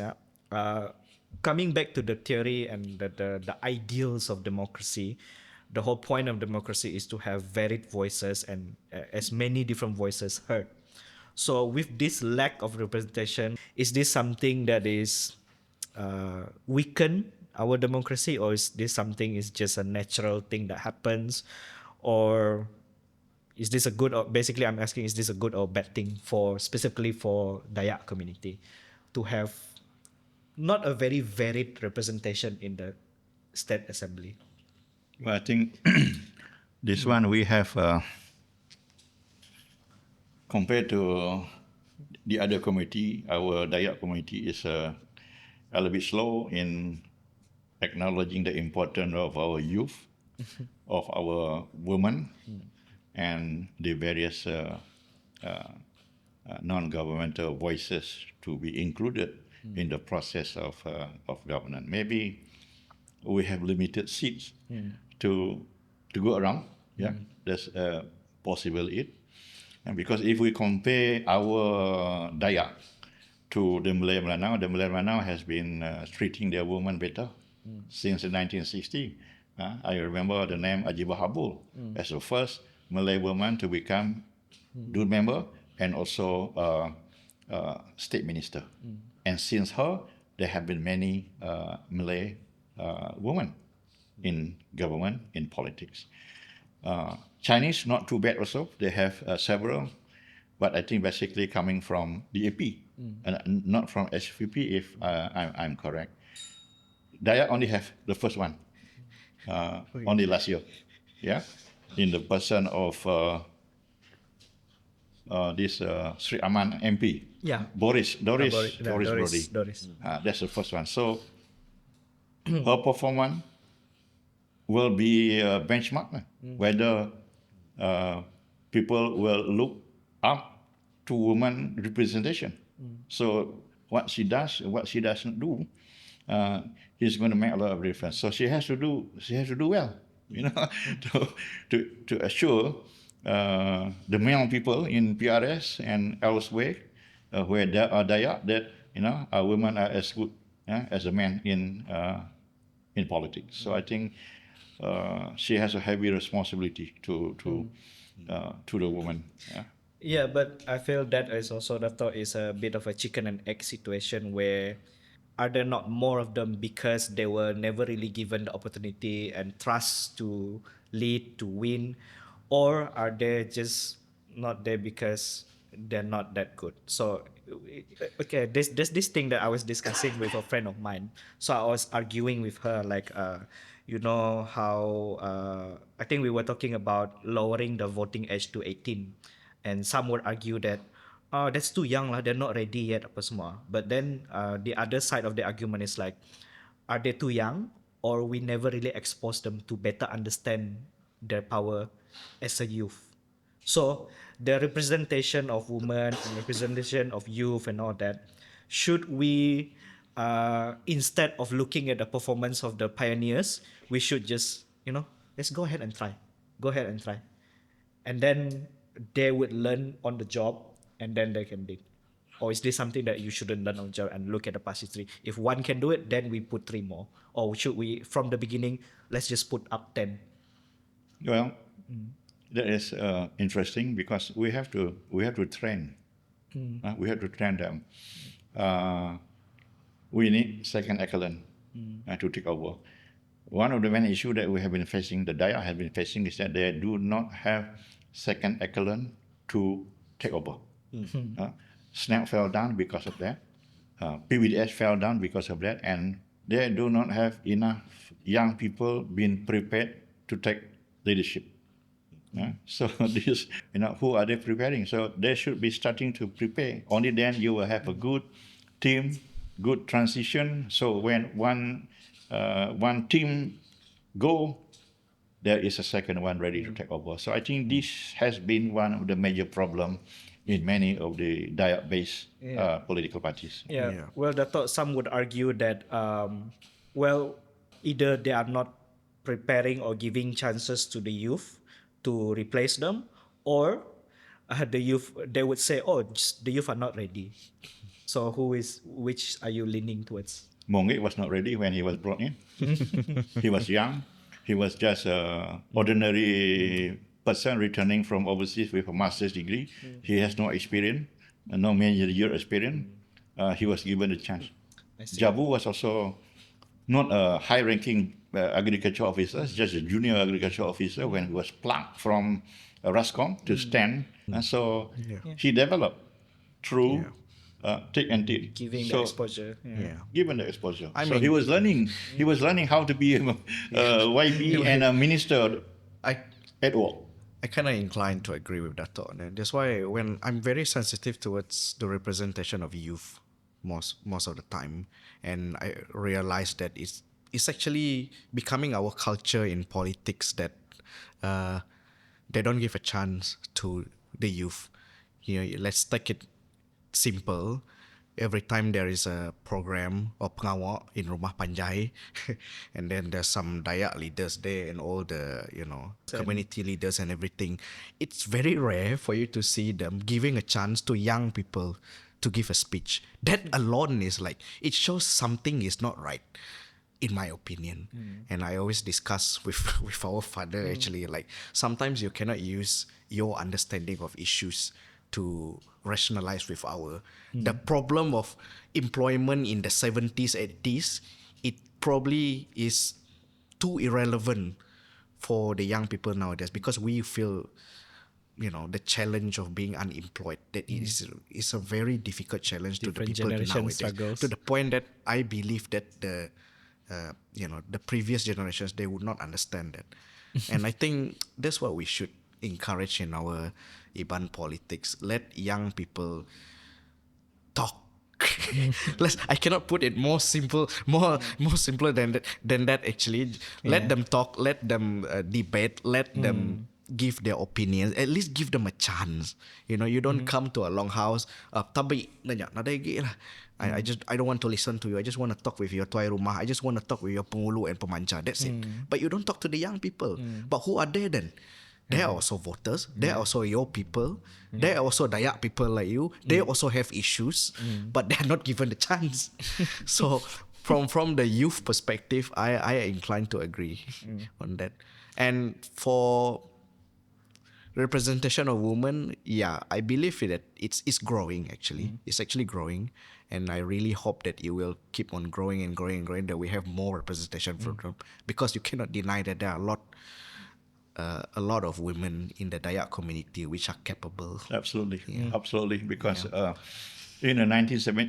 Speaker 1: coming back to the theory and the ideals of democracy, the whole point of democracy is to have varied voices and as many different voices heard. So with this lack of representation, is this something that is weaken our democracy, or is this something is just a natural thing that happens, or is this a good, or basically I'm asking, is this a good or bad thing for specifically for Dayak community to have not a very varied representation in the state assembly?
Speaker 3: Well, I think this one we have, compared to the other committee, our Dayak committee is a little bit slow in acknowledging the importance of our youth, of our women, and the various non-governmental voices to be included in the process of governance. Maybe we have limited seats to go around. Yeah, that's possible it. And because if we compare our Dayak to the Malay Melanau, the Malay Melanau has been treating their women better since the 1960s. I remember the name Ajibah Habul as the first Malay woman to become dual member and also state minister. And since her, there have been many Malay women in government, in politics. Chinese, not too bad also. They have several, but I think basically coming from the EP, and not from SVP, if I'm correct. Dayak only have the first one, only last year, yeah, in the person of this Sri Aman MP.
Speaker 1: Yeah.
Speaker 3: Doris Brody.
Speaker 1: Doris.
Speaker 3: That's the first one. So her performance will be a benchmark, whether people will look up to women representation. So what she does, what she doesn't do, is going to make a lot of difference. So she has to do well, to assure the male people in PRS and elsewhere where there are Dayak that our women are as good as a man in politics. So I think she has a heavy responsibility to the woman. Yeah.
Speaker 1: Yeah, but I feel that is also the thought is a bit of a chicken and egg situation where are there not more of them because they were never really given the opportunity and trust to lead, to win, or are they just not there because they're not that good? So, okay, there's this thing that I was discussing with a friend of mine. So I was arguing with her like, how I think we were talking about lowering the voting age to 18. And some would argue that, oh, that's too young lah, they're not ready yet apa semua. But then the other side of the argument is like, are they too young, or we never really expose them to better understand their power as a youth? So the representation of women, representation of youth and all that, should we, instead of looking at the performance of the pioneers, we should just, let's go ahead and try. Go ahead and try. And then they would learn on the job and then they can lead. Or is this something that you shouldn't learn on the job and look at the past history? If one can do it, then we put 3 more. Or should we, from the beginning, let's just put up 10?
Speaker 3: Well, that is interesting because we have to train. We have to train them. We need second echelon to take over. one of the main issues that we have been facing, the Dayak have been facing, is that they do not have second echelon to take over. SNAP fell down because of that. PBDS fell down because of that, and they do not have enough young people being prepared to take leadership. So this, who are they preparing? So they should be starting to prepare. Only then you will have a good team, good transition. So when one team go, there is a second one ready to take over. So I think this has been one of the major problem in many of the Dayak-based political parties.
Speaker 1: Yeah. Well, some would argue that, either they are not preparing or giving chances to the youth to replace them, or the youth, they would say, oh, the youth are not ready. So which are you leaning towards?
Speaker 3: Mongi was not ready when he was brought in. He was young. He was just an ordinary person returning from overseas with a master's degree. He has no experience, no many year experience. He was given a chance. Jabu was also not a high-ranking agriculture officer, just a junior agriculture officer when he was plucked from Rascom to stand. And so he developed through thick and thin.
Speaker 1: Giving the exposure.
Speaker 3: Given the exposure.
Speaker 2: I
Speaker 3: So
Speaker 2: mean-
Speaker 3: he was learning how to be a YB and a minister
Speaker 2: I
Speaker 3: at work.
Speaker 2: I kind of inclined to agree with Dato'. And that's why when I'm very sensitive towards the representation of youth most of the time, and I realize that it's actually becoming our culture in politics that they don't give a chance to the youth. Let's take it simple. Every time there is a program or pengawak in Rumah Panjai, and then there's some Dayak leaders there and all the, community leaders and everything, it's very rare for you to see them giving a chance to young people to give a speech. That alone is like, it shows something is not right, in my opinion. And I always discuss with our father, actually, like, sometimes you cannot use your understanding of issues to rationalize with our. The problem of employment in the 70s, 80s, it probably is too irrelevant for the young people nowadays, because we feel, the challenge of being unemployed, that is a very difficult challenge to the
Speaker 1: Different
Speaker 2: people
Speaker 1: generation
Speaker 2: nowadays.
Speaker 1: struggles.
Speaker 2: To the point that I believe that the previous generations, they would not understand that. And I think that's what we should encourage in our Iban politics. Let young people talk. I cannot put it more simpler than that actually. Let them talk, let them debate, let them give their opinions, at least give them a chance. You don't come to a longhouse, tabi nanya nadagi lah. I don't want to listen to you. I just want to talk with your tuai rumah. I just want to talk with your pengulu and pemanca. That's it. But you don't talk to the young people. But who are they then? They are also voters. They are also your people. They are also Dayak people like you. They also have issues, but they are not given the chance. So from the youth perspective, I incline to agree on that. And for representation of women, I believe that it's growing actually. It's actually growing. And I really hope that it will keep on growing and growing and growing, that we have more representation from them. Because you cannot deny that there are a lot of women in the Dayak community which are capable.
Speaker 3: Absolutely. Because in the 1960,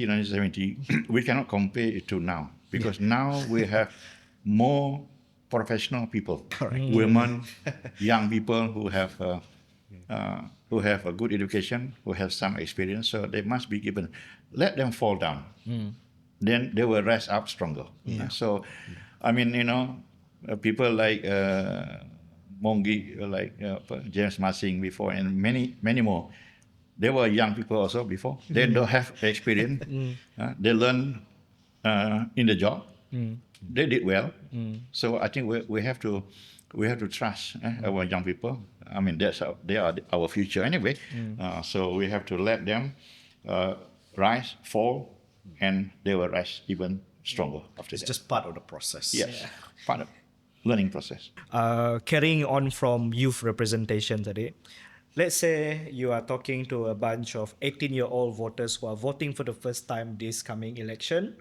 Speaker 3: 1970, we cannot compare it to now. Because now we have more professional people, women, young people who have a good education, who have some experience. So they must be given. Let them fall down. Then they will rise up stronger. So, I mean, people like Mongi, like James Masing before, and many more. They were young people also before. They don't have experience. They learn in the job. They did well. So I think we have to trust our young people. I mean, they are our future anyway. So we have to let them rise, fall, and they will rise even stronger after
Speaker 2: It's
Speaker 3: that.
Speaker 2: just part of the process.
Speaker 3: Yes, part of learning process.
Speaker 1: Carrying on from youth representation today, let's say you are talking to a bunch of 18-year-old voters who are voting for the first time this coming election.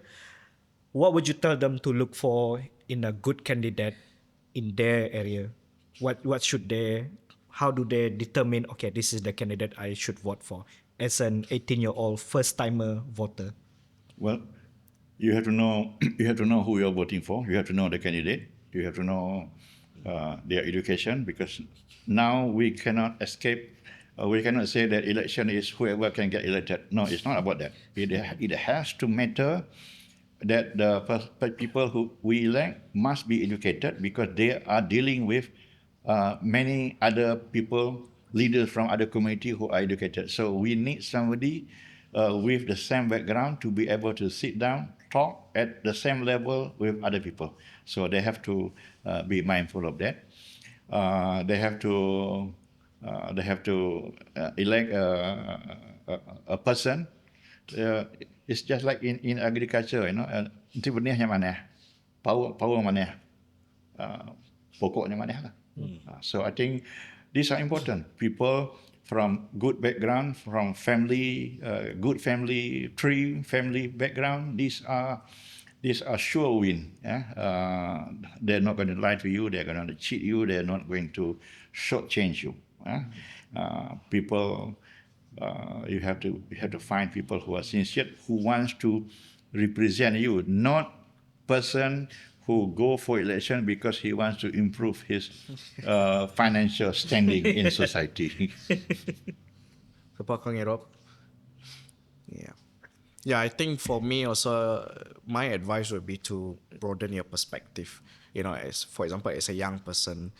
Speaker 1: what would you tell them to look for in a good candidate in their area? What should they? How do they determine? Okay, this is the candidate I should vote for as an 18-year-old first-timer voter.
Speaker 3: Well, you have to know you have to know who you're voting for. You have to know the candidate. You have to know their education, because now we cannot escape. We cannot say that election is whoever can get elected. No, it's not about that. It has to matter that the people who we elect must be educated, because they are dealing with many other people, leaders from other community who are educated. So we need somebody with the same background to be able to sit down, talk at the same level with other people. So they have to be mindful of that. They have to elect a person. It's just like in agriculture, nanti benihnya mana, power mana, pokoknya mana lah. So I think these are important. People from good background, from family, good family tree, family background. These are sure win. They're not going to lie to you. They're going to cheat you. They're not going to shortchange you. People, you have to find people who are sincere, who wants to represent you, not person who go for election because he wants to improve his financial standing in society.
Speaker 2: Siapa kau Rob? Yeah, I think for me also, my advice would be to broaden your perspective. As for example, as a young person,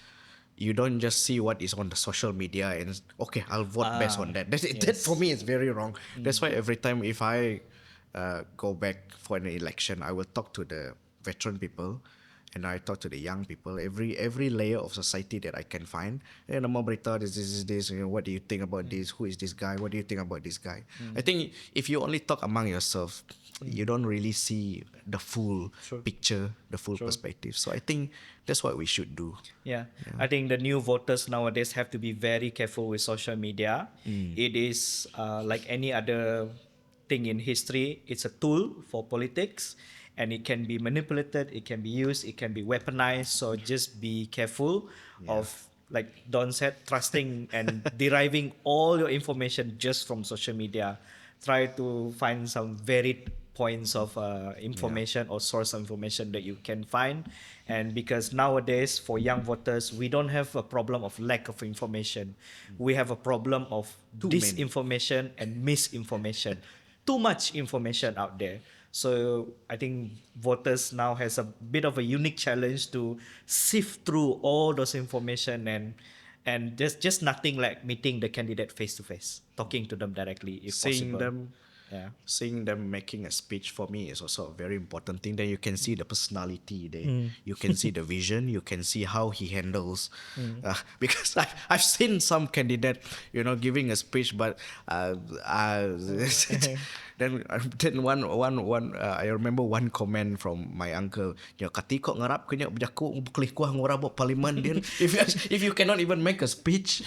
Speaker 2: you don't just see what is on the social media and okay, I'll vote based on that. That for me is very wrong. That's why every time if I go back for an election, I will talk to the veteran people and I talk to the young people, every layer of society that I can find. And nama berita, this, what do you think about this? Who is this guy? What do you think about this guy? I think if you only talk among yourself, you don't really see the full picture, the full perspective. So I think that's what we should do.
Speaker 1: Yeah. I think the new voters nowadays have to be very careful with social media. It is like any other thing in history. It's a tool for politics, and it can be manipulated, it can be used, it can be weaponized. So just be careful of, like Don said, trusting and deriving all your information just from social media. Try to find some varied points of information or source of information that you can find. And because nowadays for young voters, we don't have a problem of lack of information. We have a problem of disinformation and misinformation. Too much information out there. So I think voters now has a bit of a unique challenge to sift through all those information and just nothing like meeting the candidate face to face, talking to them directly if possible.
Speaker 2: Seeing them making a speech for me is also a very important thing. Then you can see the personality there. You can see the vision. You can see how he handles. Because I've seen some candidate, giving a speech, but then one I remember one comment from my uncle. Kati kok ngarap kenya berjaku buklih kuah ngora bo parliament din. If you cannot even make a speech,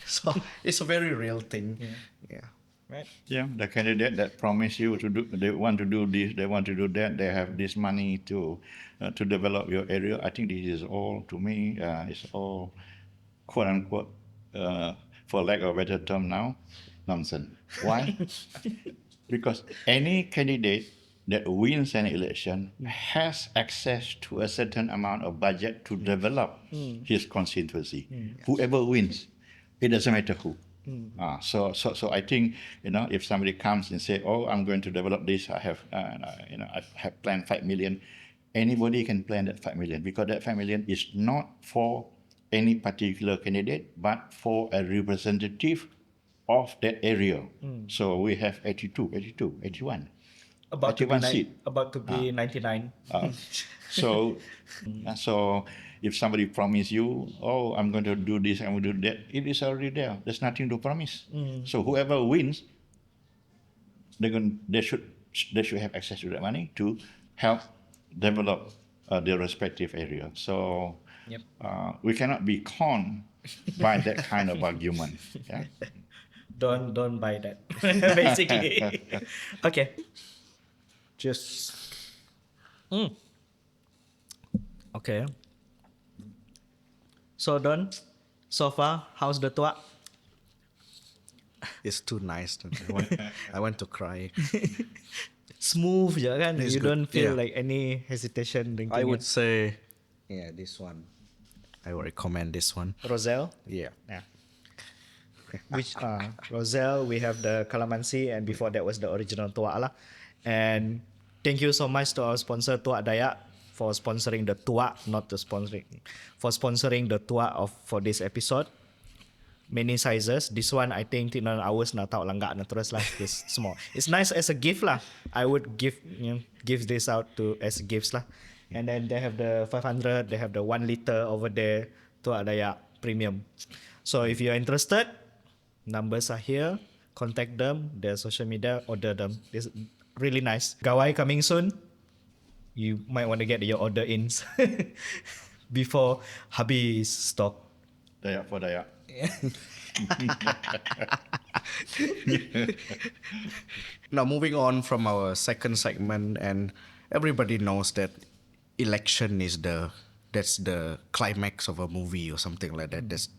Speaker 2: so it's a very real thing. Yeah.
Speaker 1: Right.
Speaker 3: Yeah, the candidate that promise you to do, they want to do this, they want to do that, they have this money to develop your area. I think this is all, to me, it's all quote unquote, for lack of a better term now, nonsense. Why? Because any candidate that wins an election has access to a certain amount of budget to develop his constituency. Whoever wins, it doesn't matter who. So I think, if somebody comes and say, "Oh, I'm going to develop this. I have, I have planned 5 million." Anybody can plan that 5 million, because that 5 million is not for any particular candidate, but for a representative of that area. So we have 81.
Speaker 1: About to
Speaker 3: 81
Speaker 1: be
Speaker 3: seat.
Speaker 1: about to be 99.
Speaker 3: So if somebody promise you, "Oh, I'm going to do this, I'm going to do that," it is already there. There's nothing to promise. So whoever wins, they should have access to that money to help develop their respective area. So we cannot be conned by that kind of argument. Yeah.
Speaker 1: Don't buy that. Basically. Okay.
Speaker 2: Just
Speaker 1: Okay. So Don, so far, how's the Tuak?
Speaker 2: It's too nice. I want to cry.
Speaker 1: Smooth je kan?
Speaker 2: It's
Speaker 1: You
Speaker 2: good.
Speaker 1: don't feel
Speaker 2: Yeah.
Speaker 1: like any hesitation drinking
Speaker 2: I would
Speaker 1: it?
Speaker 2: say, yeah, this one. I would recommend this one.
Speaker 1: Roselle?
Speaker 2: Yeah.
Speaker 1: Yeah. Which Roselle, we have the Calamansi, and before that was the original Tuak lah. And thank you so much to our sponsor Tuak Dayak for sponsoring the Tuak, not the sponsoring the Tuak for this episode. Many sizes. This one I think tinggal hours na tahu langgak na terus lah. This small. It's nice as a gift lah. I would give this out to as gifts lah. And then they have the 500. They have the 1 liter over there. Tuak Dayak Premium. So if you're interested, numbers are here. Contact them. Their social media. Order them. It's really nice. Gawai coming soon. You might want to get your order in before habis stock.
Speaker 3: Dayak for Dayak.
Speaker 2: Now moving on from our second segment, and everybody knows that election is that's the climax of a movie or something like that. That's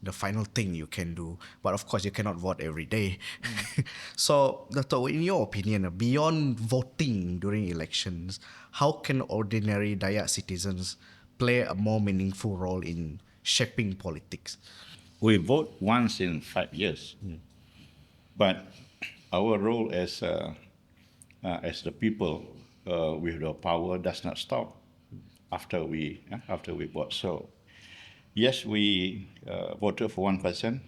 Speaker 2: the final thing you can do. But of course, you cannot vote every day. So, Dato', in your opinion, beyond voting during elections, how can ordinary Dayak citizens play a more meaningful role in shaping politics?
Speaker 3: We vote once in 5 years, but our role as the people with the power does not stop after we vote. So, yes, we voted for one person,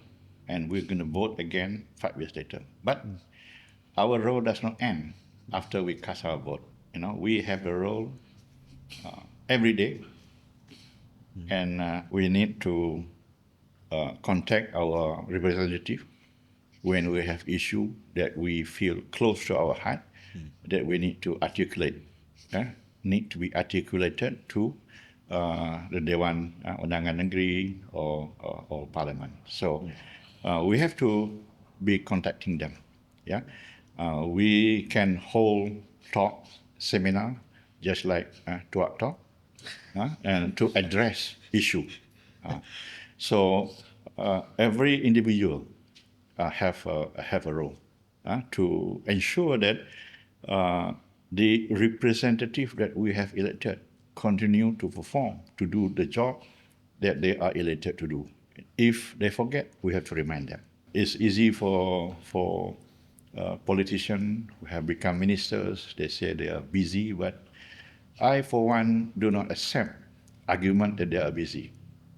Speaker 3: and we're going to vote again 5 years later. But our role does not end after we cast our vote. We have a role every day, and we need to contact our representative when we have issue that we feel close to our heart, that we need to articulate, need to be articulated to the Dewan Undangan Negeri or Parliament. So we have to be contacting them. Yeah, we can hold talk seminar just like Tuak talk, and to address issue. So every individual have a role to ensure that the representative that we have elected continue to perform, to do the job that they are elected to do. If they forget, we have to remind them. It's easy for politicians who have become ministers. They say they are busy, but I, for one, do not accept argument that they are busy.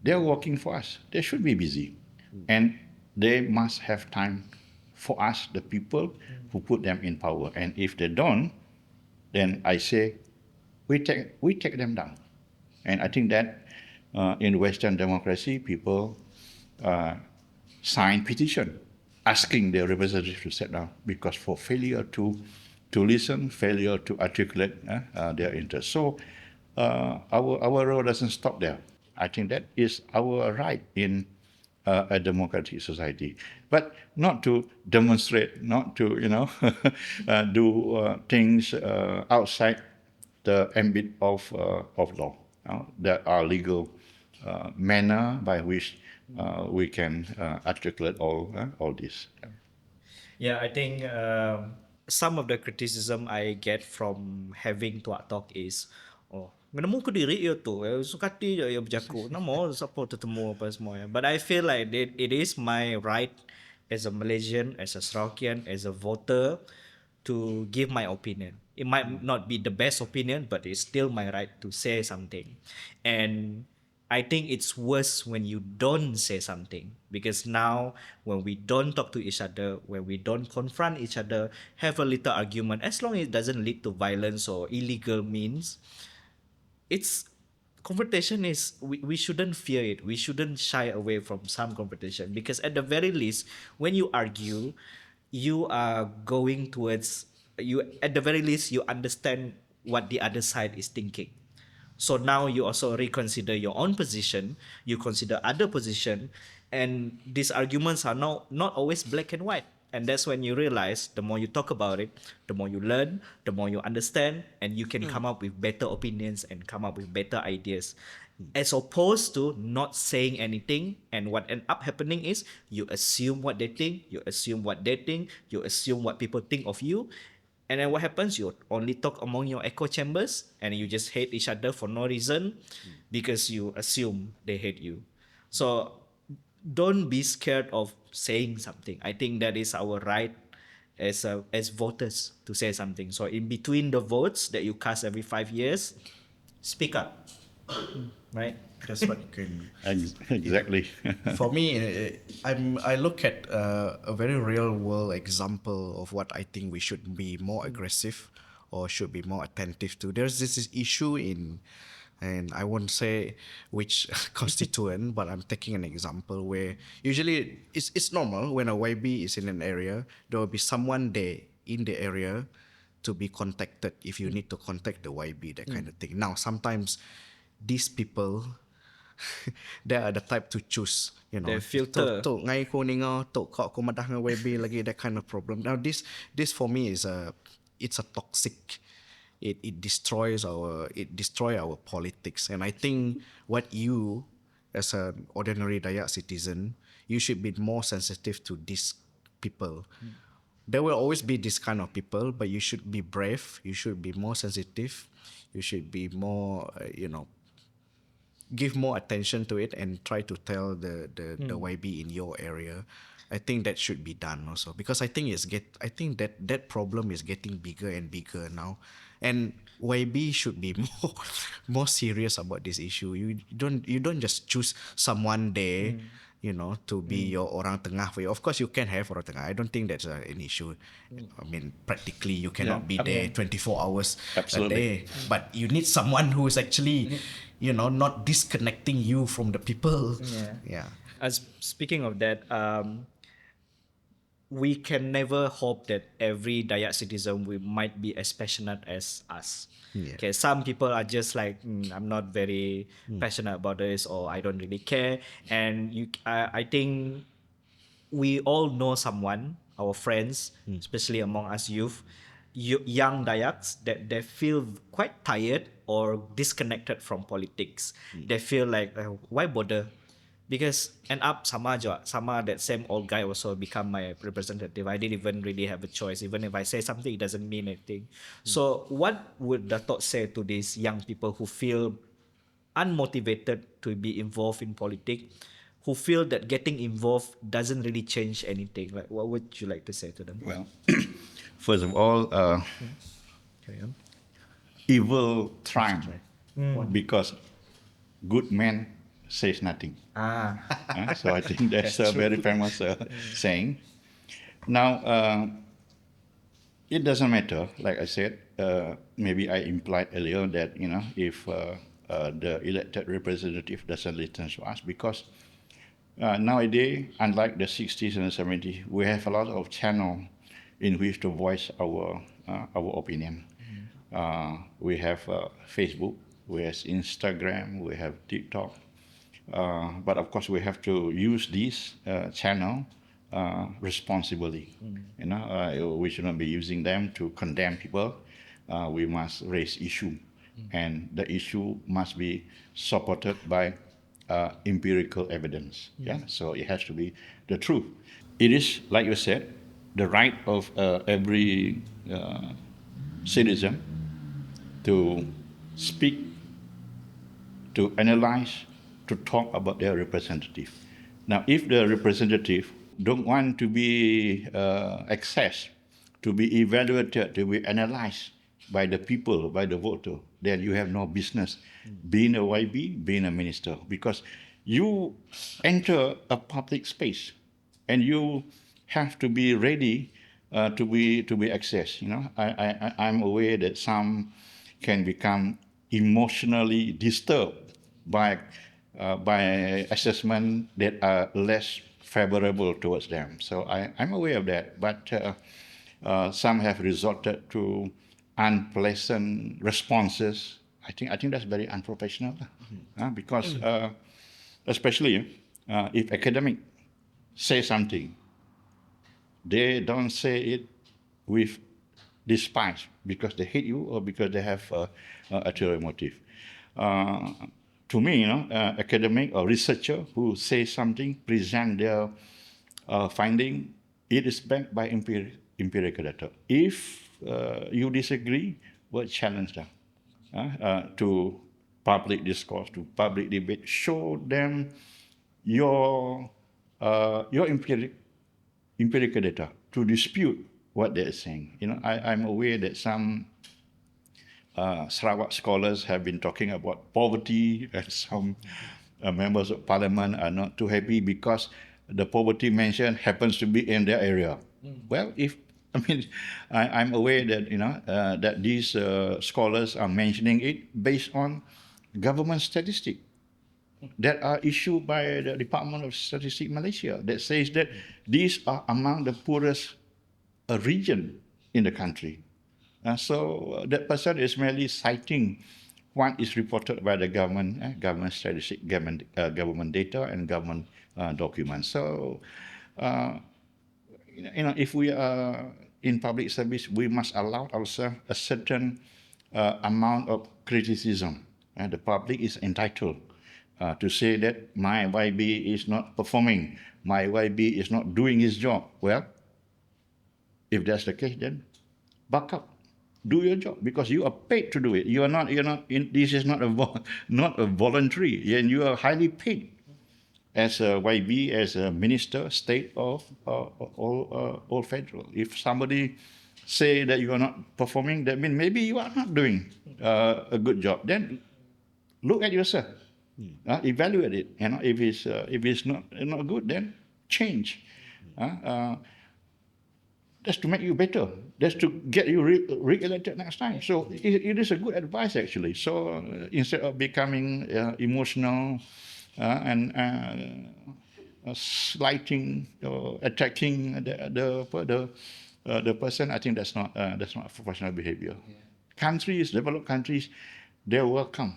Speaker 3: They are working for us. They should be busy, and they must have time for us, the people who put them in power. And if they don't, then I say we take them down. And I think that in Western democracy, people sign petition asking their representatives to sit down because for failure to listen, failure to articulate their interests. So our role doesn't stop there. I think that is our right in a democratic society, but not to demonstrate, not to do things outside the ambit of law. There are legal manner by which we can articulate all this.
Speaker 1: Yeah, I think some of the criticism I get from having Tuak Talk is, nemu ke diri ya tu, sukati je ya berjaku, namo siapa tertemu apa semua ya. But I feel like it is my right as a Malaysian, as a Sarawakian, as a voter to give my opinion. It might not be the best opinion, but it's still my right to say something. And I think it's worse when you don't say something, because now when we don't talk to each other, when we don't confront each other, have a little argument, as long as it doesn't lead to violence or illegal means, it's confrontation is we shouldn't fear it. We shouldn't shy away from some confrontation, because at the very least, when you argue, you are going towards you. At the very least, you understand what the other side is thinking. So now you also reconsider your own position, you consider other position, and these arguments are not always black and white. And that's when you realize the more you talk about it, the more you learn, the more you understand, and you can come up with better opinions and come up with better ideas. As opposed to not saying anything, and what end up happening is you assume what they think, you assume what they think, you assume what people think of you, and then what happens? You only talk among your echo chambers, and you just hate each other for no reason because you assume they hate you. So don't be scared of saying something. I think that is our right as voters to say something. So in between the votes that you cast every 5 years, speak up, right?
Speaker 2: That's what you can.
Speaker 3: Exactly.
Speaker 2: For me, I look at a very real world example of what I think we should be more aggressive or should be more attentive to. There's this issue in, and I won't say which constituent, but I'm taking an example where usually it's normal when a YB is in an area, there will be someone there in the area to be contacted if you need to contact the YB, that kind of thing. Now, sometimes these people they are the type to choose, you know.
Speaker 1: They filter.
Speaker 2: Tok ngai ko ningo, tok kau ko madah ngai WB lagi, that kind of problem. Now this for me is it's a toxic. It destroys our politics, and I think what you as an ordinary Dayak citizen, you should be more sensitive to these people. There will always be this kind of people, but you should be brave. You should be more sensitive. You should be more, give more attention to it and try to tell the YB in your area. I think that should be done also, because I think that problem is getting bigger and bigger now, and YB should be more serious about this issue. You don't just choose someone there, to be your orang tengah for you. Of course, you can have orang tengah. I don't think that's an issue. I mean, practically, you cannot be there 24 hours
Speaker 3: Absolutely.
Speaker 2: a day. But you need someone who is actually, not disconnecting you from the people. Yeah.
Speaker 1: As speaking of that, we can never hope that every Dayak citizen might be as passionate as us.
Speaker 2: Yeah.
Speaker 1: Okay, some people are just like, I'm not very passionate about this, or I don't really care. And I think we all know someone, our friends, especially among us youth, young Dayaks, that they feel quite tired or disconnected from politics. They feel like, why bother? Because end up sama that same old guy also become my representative. I didn't even really have a choice. Even if I say something, it doesn't mean anything. So what would Datuk say to these young people who feel unmotivated to be involved in politics, who feel that getting involved doesn't really change anything? Like, what would you like to say to them?
Speaker 3: Well, first of all,
Speaker 2: Carry on.
Speaker 3: evil triumph because good man says nothing. So I think that's a very famous saying. Now, it doesn't matter. Like I said, maybe I implied earlier that if the elected representative doesn't listen to us, because nowadays, unlike the 60s and the 70s, we have a lot of channel in which to voice our opinion. We have Facebook, we have Instagram, we have TikTok. But of course, we have to use this channel responsibly. We should not be using them to condemn people. We must raise issue, and the issue must be supported by empirical evidence. So it has to be the truth. It is, like you said, the right of every citizen to speak, to analyze, to talk about their representative. Now, if the representative don't want to be accessed, to be evaluated, to be analyzed by the people, by the voter, then you have no business being a YB, being a minister, because you enter a public space and you have to be ready to be accessed. I'm aware that some can become emotionally disturbed by assessment that are less favorable towards them. So I'm aware of that, but some have resorted to unpleasant responses. I think that's very unprofessional, because especially if academic say something, They don't say it with despise because they hate you or because they have a ulterior motive. To me, academic or researcher who say something, present their finding, it is backed by empirical data. If you disagree, well, challenge them to public discourse, to public debate. Show them your empirical data to dispute what they're saying. I'm aware that some Sarawak scholars have been talking about poverty, and some members of parliament are not too happy because the poverty mentioned happens to be in their area. Well, I'm aware that that these scholars are mentioning it based on government statistic that are issued by the Department of Statistics Malaysia that says that these are among the poorest region in the country. So that person is merely citing what is reported by the government, government statistic, government data, and government documents. So, if we are in public service, we must allow ourselves a certain amount of criticism. And the public is entitled to say that my YB is not performing, my YB is not doing his job. Well, if that's the case, then back up, do your job because you are paid to do it. You are not. This is not a voluntary, and you are highly paid as a YB, as a minister, state of all federal. If somebody say that you are not performing, that means maybe you are not doing a good job. Then look at yourself, evaluate it. If it's not good, then change. That's to make you better. That's to get you re-elected next time. So it is a good advice, actually. So instead of becoming emotional and slighting or attacking the person, I think that's not professional behavior. Yeah. Developed countries, they welcome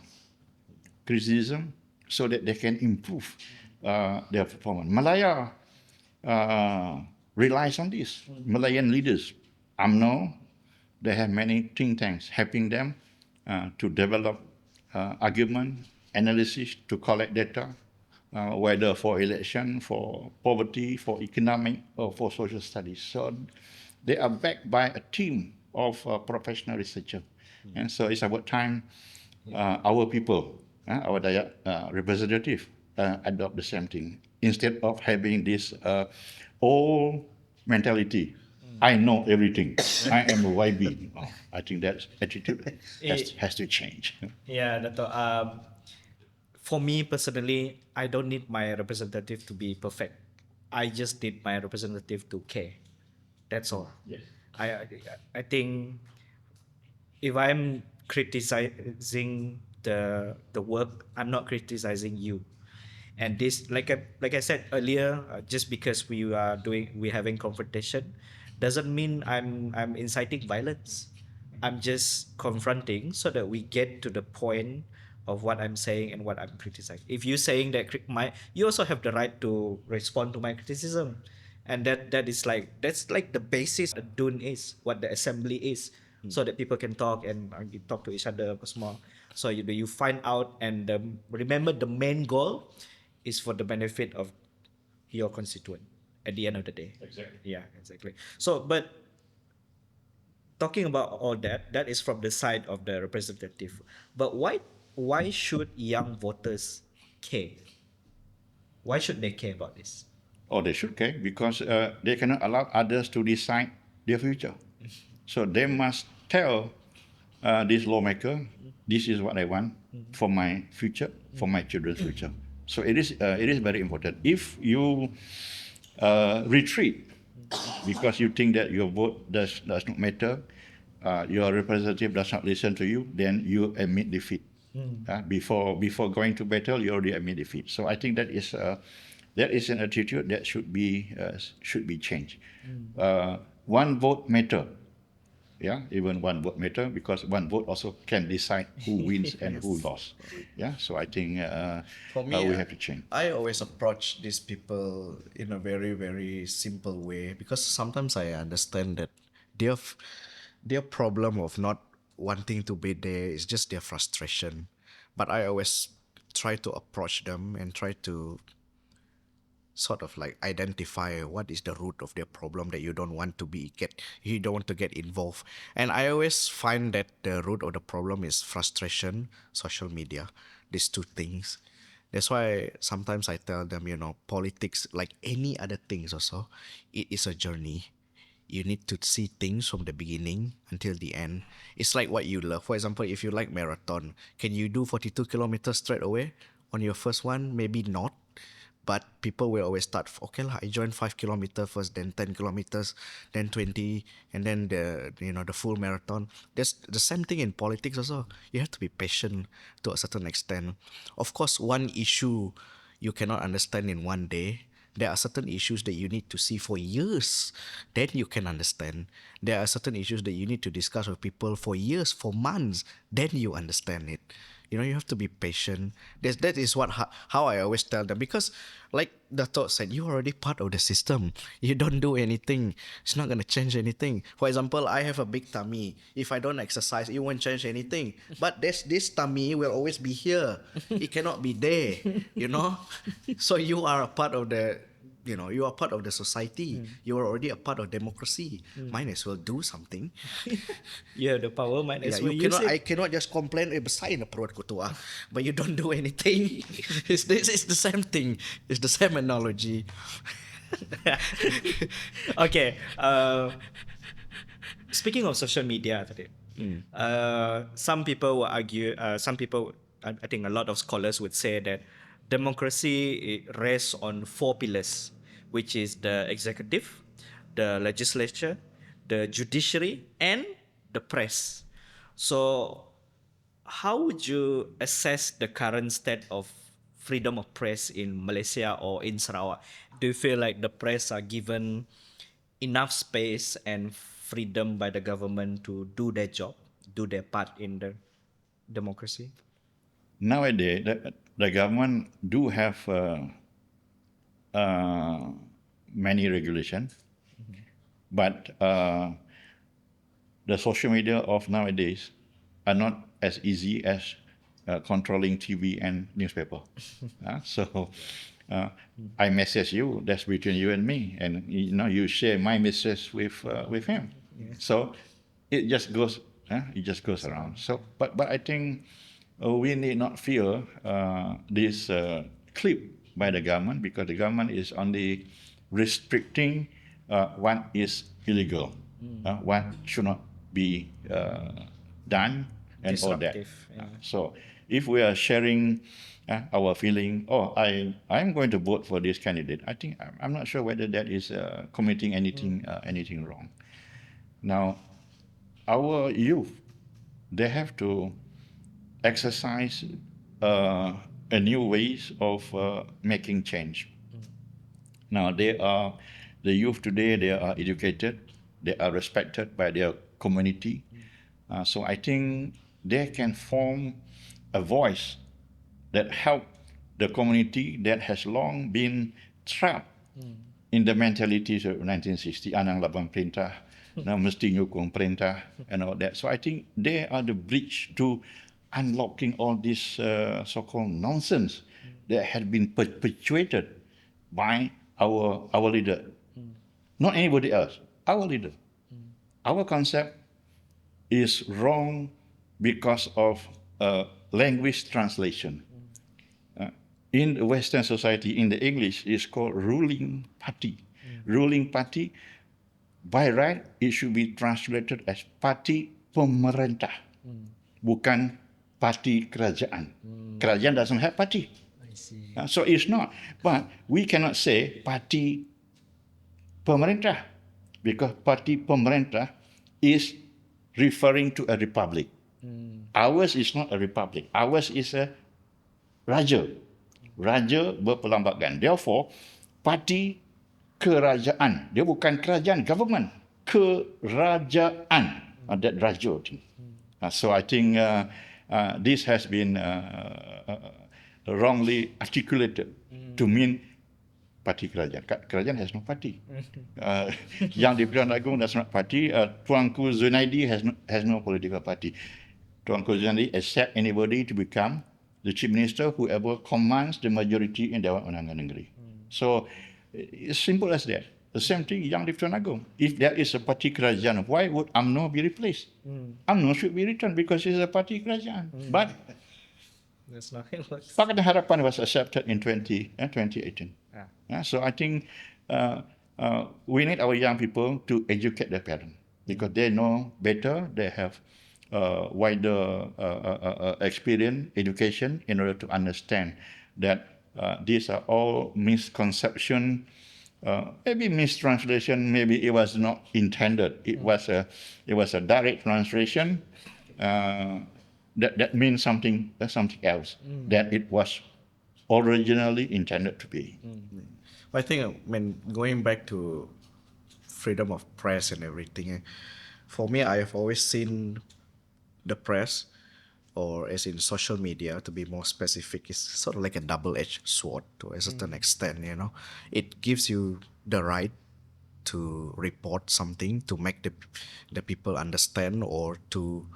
Speaker 3: criticism so that they can improve their performance. Malaya relies on this. Malayan leaders, UMNO, they have many think tanks helping them to develop argument, analysis, to collect data, whether for election, for poverty, for economic, or for social studies. So they are backed by a team of professional researchers. And so it's about time our people, our Dayak representative, adopt the same thing instead of having this old mentality. I know everything. I am a YB. I think that attitude has to change.
Speaker 1: Yeah, Dato'. For me personally, I don't need my representative to be perfect. I just need my representative to care. That's all.
Speaker 3: Yes.
Speaker 1: I think if I'm criticizing the work, I'm not criticizing you. And this, like I said earlier, just because we're having confrontation, doesn't mean I'm inciting violence. I'm just confronting so that we get to the point of what I'm saying and what I'm criticizing. If you're saying that you also have the right to respond to my criticism, and that's like the basis of DUN is, what the assembly is, so that people can talk and talk to each other apa semua. So you find out, and remember the main goal is for the benefit of your constituent at the end of the day.
Speaker 3: Exactly.
Speaker 1: Yeah, exactly. So, but talking about all that is from the side of the representative. But why should young voters care? Why should they care about this?
Speaker 3: Or they should care because they cannot allow others to decide their future. So they must tell this lawmaker, this is what I want for my future, for my children's future. So it is very important. If you retreat because you think that your vote does not matter, your representative does not listen to you, then you admit defeat. Before going to battle, you already admit defeat. So I think that is an attitude that should be changed. One vote matter. Yeah, even one vote matter, because one vote also can decide who wins and who lost. Yeah, so I think
Speaker 2: For me,
Speaker 3: we have to change.
Speaker 2: I always approach these people in a very, very simple way, because sometimes I understand that their problem of not wanting to be there is just their frustration. But I always try to approach them and try to sort of like identify what is the root of their problem that you don't want to get involved. And I always find that the root of the problem is frustration, social media, these two things. That's why sometimes I tell them, politics, like any other things also, it is a journey. You need to see things from the beginning until the end. It's like what you love. For example, if you like marathon, can you do 42 kilometers straight away on your first one? Maybe not. But people will always start, okay lah, I joined 5 kilometers first, then 10 kilometers, then 20, and then the full marathon. There's the same thing in politics also. You have to be patient to a certain extent. Of course, one issue you cannot understand in one day. There are certain issues that you need to see for years, then you can understand. There are certain issues that you need to discuss with people for years, for months, then you understand it. You have to be patient. That is how I always tell them, because like Datuk said, you're already part of the system. You don't do anything, it's not going to change anything. For example, I have a big tummy. If I don't exercise, it won't change anything. But this tummy will always be here. It cannot be there. So you are a part of the you are part of the society. You are already a part of democracy. Might as well do something.
Speaker 1: You have the power, might as well
Speaker 2: You
Speaker 1: use
Speaker 2: cannot.
Speaker 1: it.
Speaker 2: I cannot just complain. Besar na perut ko tu, but you don't do anything. It's the same thing. It's the same analogy.
Speaker 1: Okay. Speaking of social media, tadi, some people will argue. I think a lot of scholars would say that democracy rests on 4 pillars, which is the executive, the legislature, the judiciary, and the press. So, how would you assess the current state of freedom of press in Malaysia or in Sarawak? Do you feel like the press are given enough space and freedom by the government to do their job, do their part in the democracy?
Speaker 3: Nowadays, the government do have many regulations, but the social media of nowadays are not as easy as controlling TV and newspaper. So I message you, that's between you and me, and you share my message with him. So it just goes around. So but I think we need not fear this clip by the government, because the government is only restricting what is illegal, what should not be done, and all that. So if we are sharing our feeling, I'm going to vote for this candidate, I think I'm not sure whether that is committing anything wrong. Now, our youth, they have to exercise a new ways of making change. Now, the youth today, they are educated, they are respected by their community. So I think they can form a voice that help the community that has long been trapped in the mentalities of 1960, anang labang perintah, mesti nyukung perintah, and all that. So I think they are the bridge to unlocking all this so-called nonsense that had been perpetuated by our leader. Not anybody else, our leader. Our concept is wrong because of language translation. In the Western society, in the English, it's called ruling party. Ruling party, by right, it should be translated as parti pemerintah, bukan parti kerajaan. Kerajaan doesn't have party.
Speaker 1: I see.
Speaker 3: So it's not. But we cannot say parti pemerintah, because parti pemerintah is referring to a republic. Ours is not a republic. Ours is a raja. Raja berperlembagaan. Therefore, parti kerajaan. Dia bukan kerajaan, government. Kerajaan. that rajo thing. So I think this has been wrongly articulated to mean parti kerajaan. Kerajaan has no party. Yang di-Pertuan Agong does not party. Tuanku Zunaidi has no political party. Tuanku Zunaidi accept anybody to become the chief minister, whoever commands the majority in Dewan Undangan Negeri. So it's simple as that. The same thing Yang di-Pertuan Agong. If there is a parti kerajaan, why would UMNO be replaced? UMNO should be returned because it's a parti kerajaan. But
Speaker 1: That's not how it works.
Speaker 3: Pakatan Harapan was accepted in 2018. So I think we need our young people to educate their parents because they know better. They have wider experience, education in order to understand that these are all misconception, maybe mistranslation. Maybe it was not intended. It was a direct translation. That means something else that it was originally intended to be.
Speaker 2: I think going back to freedom of press and everything, for me, I have always seen the press, or as in social media, to be more specific, is sort of like a double-edged sword to a certain extent. It gives you the right to report something, to make the people understand, or to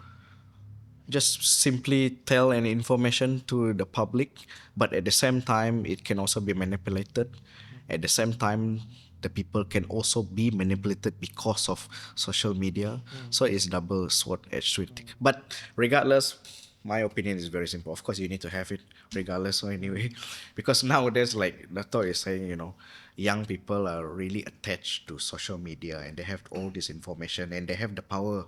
Speaker 2: just simply tell any information to the public, but at the same time it can also be manipulated. At the same time, the people can also be manipulated because of social media. So it's double sword-edged sword. But regardless, my opinion is very simple. Of course, you need to have it regardless. So anyway, because nowadays, like Dato is saying, young people are really attached to social media and they have all this information and they have the power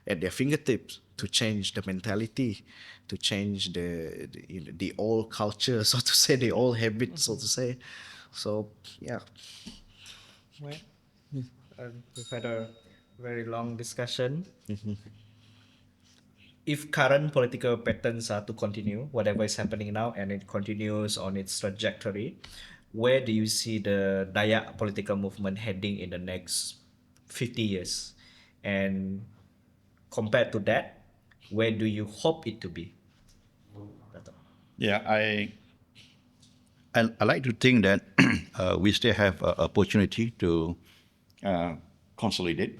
Speaker 2: at their fingertips to change the mentality, to change the old culture, so to say, the old habits, so to say. So yeah.
Speaker 1: Well, we've had a very long discussion. If current political patterns are to continue, whatever is happening now, and it continues on its trajectory, where do you see the Dayak political movement heading in the next 50 years? And compared to that, where do you hope it to be?
Speaker 3: Yeah, I like to think that we still have an opportunity to consolidate.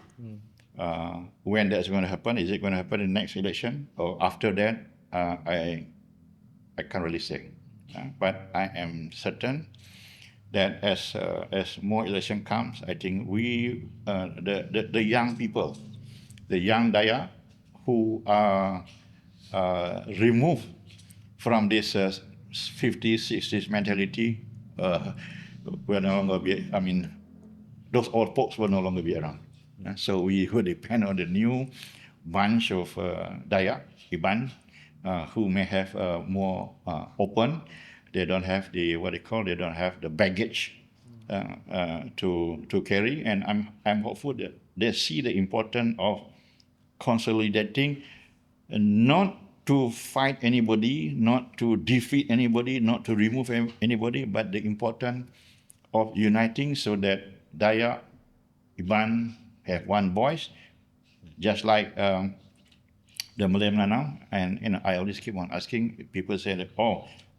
Speaker 3: When that's going to happen, is it going to happen in the next election or after that? I can't really say, but I am certain that as more election comes, I think the young people, the young Dayak who are removed from this 50s, 60s mentality will no longer be, those old folks will no longer be around. So we will depend on the new bunch of Dayak, Iban, who may have more open. They don't have they don't have the baggage to carry. And I'm hopeful that they see the importance of consolidating, not to fight anybody, not to defeat anybody, not to remove anybody, but the importance of uniting so that Dayak, Iban have one voice, just like the Malay Melanau. And I always keep on asking, people say that,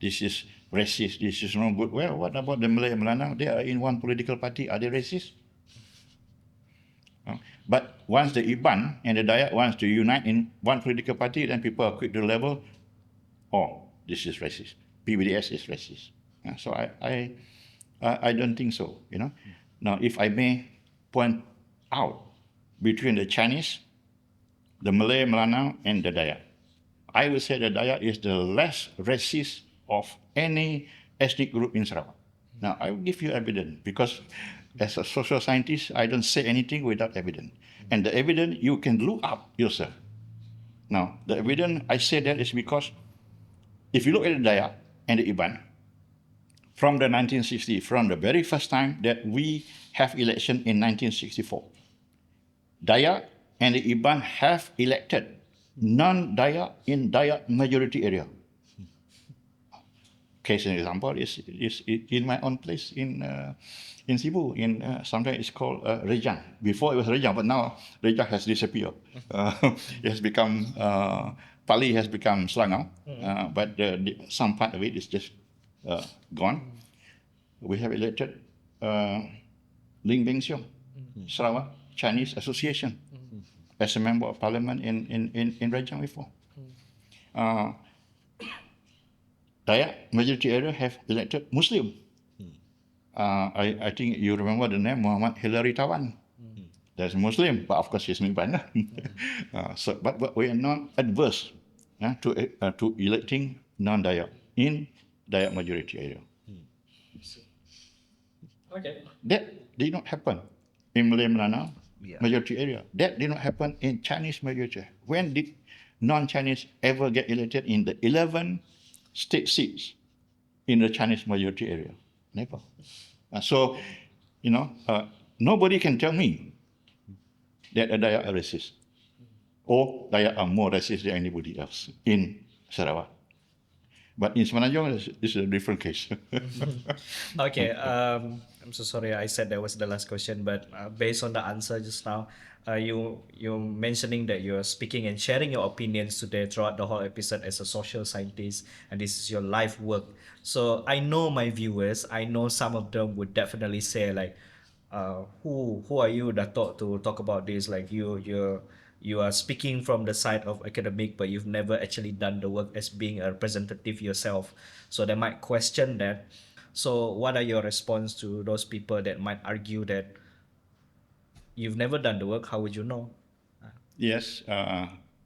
Speaker 3: this is racist, this is not good. Well, what about the Malay Melanau? They are in one political party, are they racist? But once the Iban and the Dayak wants to unite in one political party, then people are quick to label, this is racist. PBDS is racist. So I don't think so. Now, if I may point out between the Chinese, the Malay, Melanau, and the Dayak, I would say the Dayak is the less racist of any ethnic group in Sarawak. Now, I will give you evidence because as a social scientist, I don't say anything without evidence. And the evidence you can look up yourself. Now, the evidence I say that is because if you look at the Dayak and the Iban, from the 1960s, from the very first time that we have election in 1964, Dayak and the Iban have elected non-Dayak in Dayak majority area. case an example is in my own place in Cebu. Sometimes it's called Rejang. Before it was Rejang, but now Rejang has disappeared. It has become Pali has become Selangor, but some part of it is just gone. We have elected Ling Beng Siong, Sarawak Chinese Association, as a member of parliament in Rejang before. Dayak majority area have elected Muslim. I think you remember the name Muhammad Hillary Tawan. That's Muslim, but of course she's Ningkan. But we are not adverse to electing non-Dayak in Dayak majority area.
Speaker 1: Okay.
Speaker 3: That did not happen in Malay Melanau majority area. That did not happen in Chinese majority. When did non-Chinese ever get elected in the 11 state seats in the Chinese majority area? Never. So, nobody can tell me that a Dayak are racist or Dayak are more racist than anybody else in Sarawak. But in Semenanjung, this is a different case.
Speaker 1: Okay, I'm so sorry I said that was the last question, but based on the answer just now, you mentioning that you're speaking and sharing your opinions today throughout the whole episode as a social scientist, and this is your life work. So I know my viewers, I know some of them would definitely say like, who are you, Datuk, to talk about this? Like you are speaking from the side of academic, but you've never actually done the work as being a representative yourself. So they might question that. So what are your response to those people that might argue that you've never done the work? How would you know?
Speaker 3: Yes,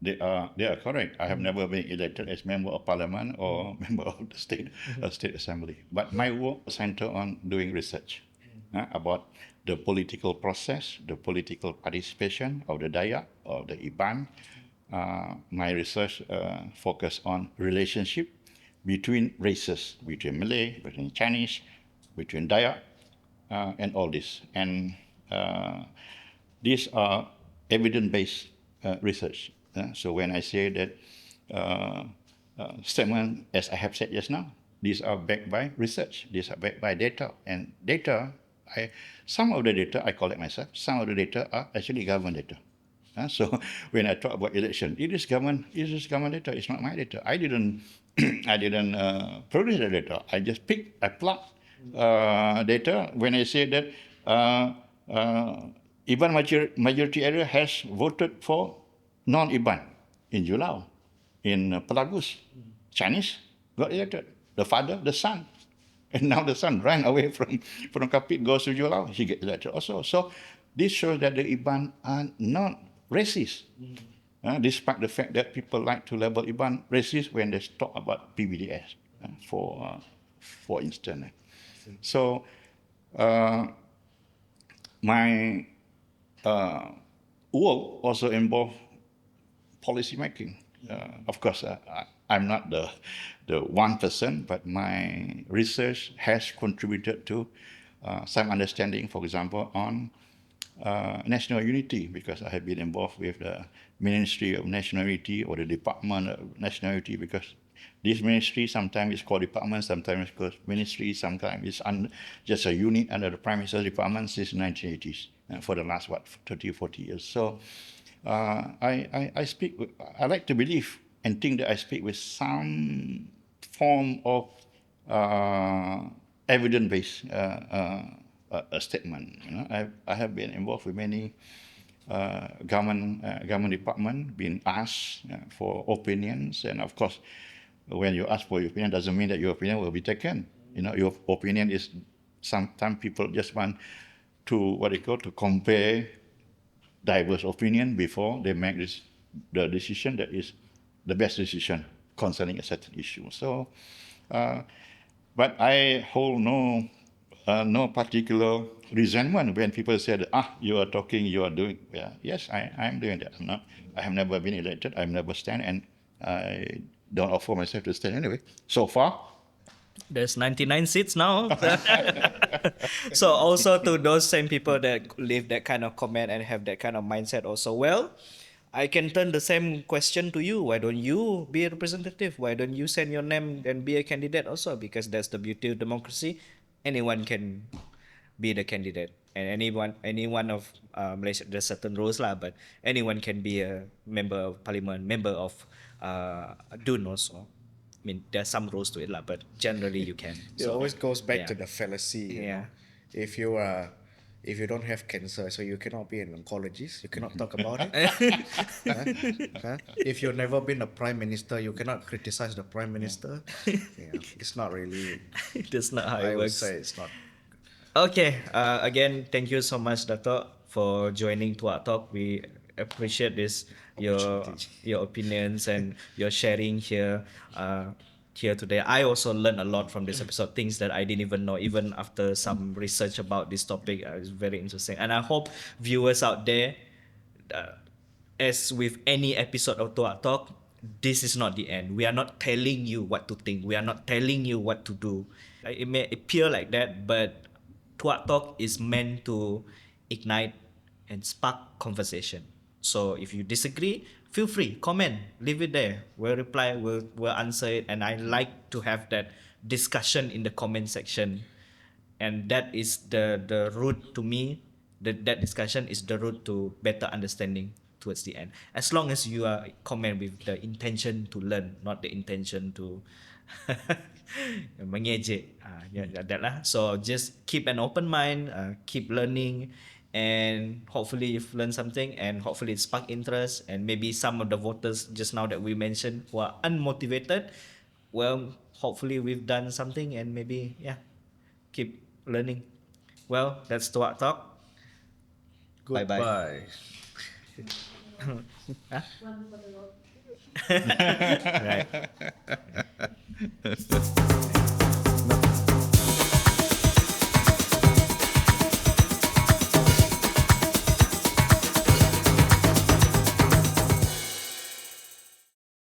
Speaker 3: they are correct. I have never been elected as member of parliament or member of the state assembly. But my work center on doing research about the political process, the political participation of the Dayak, of the Iban. My research focus on relationship between races, between Malay, between Chinese, between Dayak, and all this. And these are evidence-based research. So when I say that statement, as I have said just now, these are backed by research. These are backed by data. And data, some of the data I collect myself. Some of the data are actually government data. So when I talk about election, it is government data. It's not my data. I didn't produce the data. I just plug data. When I say that Iban majority area has voted for non-Iban in Julau, in Pelagus, Chinese got elected. The father, the son. And now the son ran away from Kapit, goes to Julau, he gets elected also. So this shows that the Iban are not racist, despite the fact that people like to label Iban racist when they talk about PBDS, for instance. So my work also involves policy making. Of course, I'm not the 1%, but my research has contributed to some understanding, for example, on national unity, because I have been involved with the Ministry of National Unity or the Department of National Unity, because this ministry sometimes is called department, sometimes it's called ministry, sometimes it's just a unit under the Prime Minister's Department since the 1980s, for the last, 30, 40 years. So I speak, I like to believe and think that I speak with some form of evidence-based statement. I have been involved with many government department, being asked for opinions, and of course, when you ask for your opinion, doesn't mean that your opinion will be taken. Your opinion is, sometimes people just want to to compare diverse opinion before they make the decision that is the best decision concerning a certain issue. So, but I hold no particular resentment when people say that, you are talking, you are doing. Yeah, yes, I am doing that. I have never been elected. I've never stand, and I don't offer myself to stand anyway. So far,
Speaker 1: there's 99 seats now. So also to those same people that leave that kind of comment and have that kind of mindset also, well, I can turn the same question to you. Why don't you be a representative? Why don't you send your name and be a candidate also? Because that's the beauty of democracy. Anyone can be the candidate, and any one of Malaysia. There's certain rules lah, but anyone can be a member of parliament, member of DUN also. I mean, there's some rules to it lah, but generally you can.
Speaker 2: It always goes back
Speaker 1: yeah.
Speaker 2: to the fallacy. You
Speaker 1: Yeah.
Speaker 2: know? If you don't have cancer, so you cannot be an oncologist. You cannot talk about it. Huh? If you've never been a prime minister, you cannot criticize the prime minister. Yeah, it's not really.
Speaker 1: That's not how
Speaker 2: I
Speaker 1: it
Speaker 2: would
Speaker 1: works.
Speaker 2: say it's not.
Speaker 1: Okay. Again, thank you so much, Datuk, for joining Tuak Talk. We appreciate this your opinions and your sharing here here today. I also learned a lot from this episode, things that I didn't even know, even after some research about this topic. It's very interesting, and I hope viewers out there, as with any episode of Tuak Talk, this is not the end. We are not telling you what to think. We are not telling you what to do. It may appear like that, but Tuak Talk is meant to ignite and spark conversation. So if you disagree, feel free, comment, leave it there. We'll reply, we'll answer it, and I like to have that discussion in the comment section. And that is the route to me. That discussion is the route to better understanding towards the end. As long as you are comment with the intention to learn, not the intention to mengejek. That lah. So just keep an open mind, keep learning, and hopefully you've learned something, and hopefully it spark interest, and maybe some of the voters just now that we mentioned who are unmotivated, well, hopefully we've done something, and maybe keep learning. Well, that's Tuak Talk.
Speaker 2: Goodbye.
Speaker 1: Right.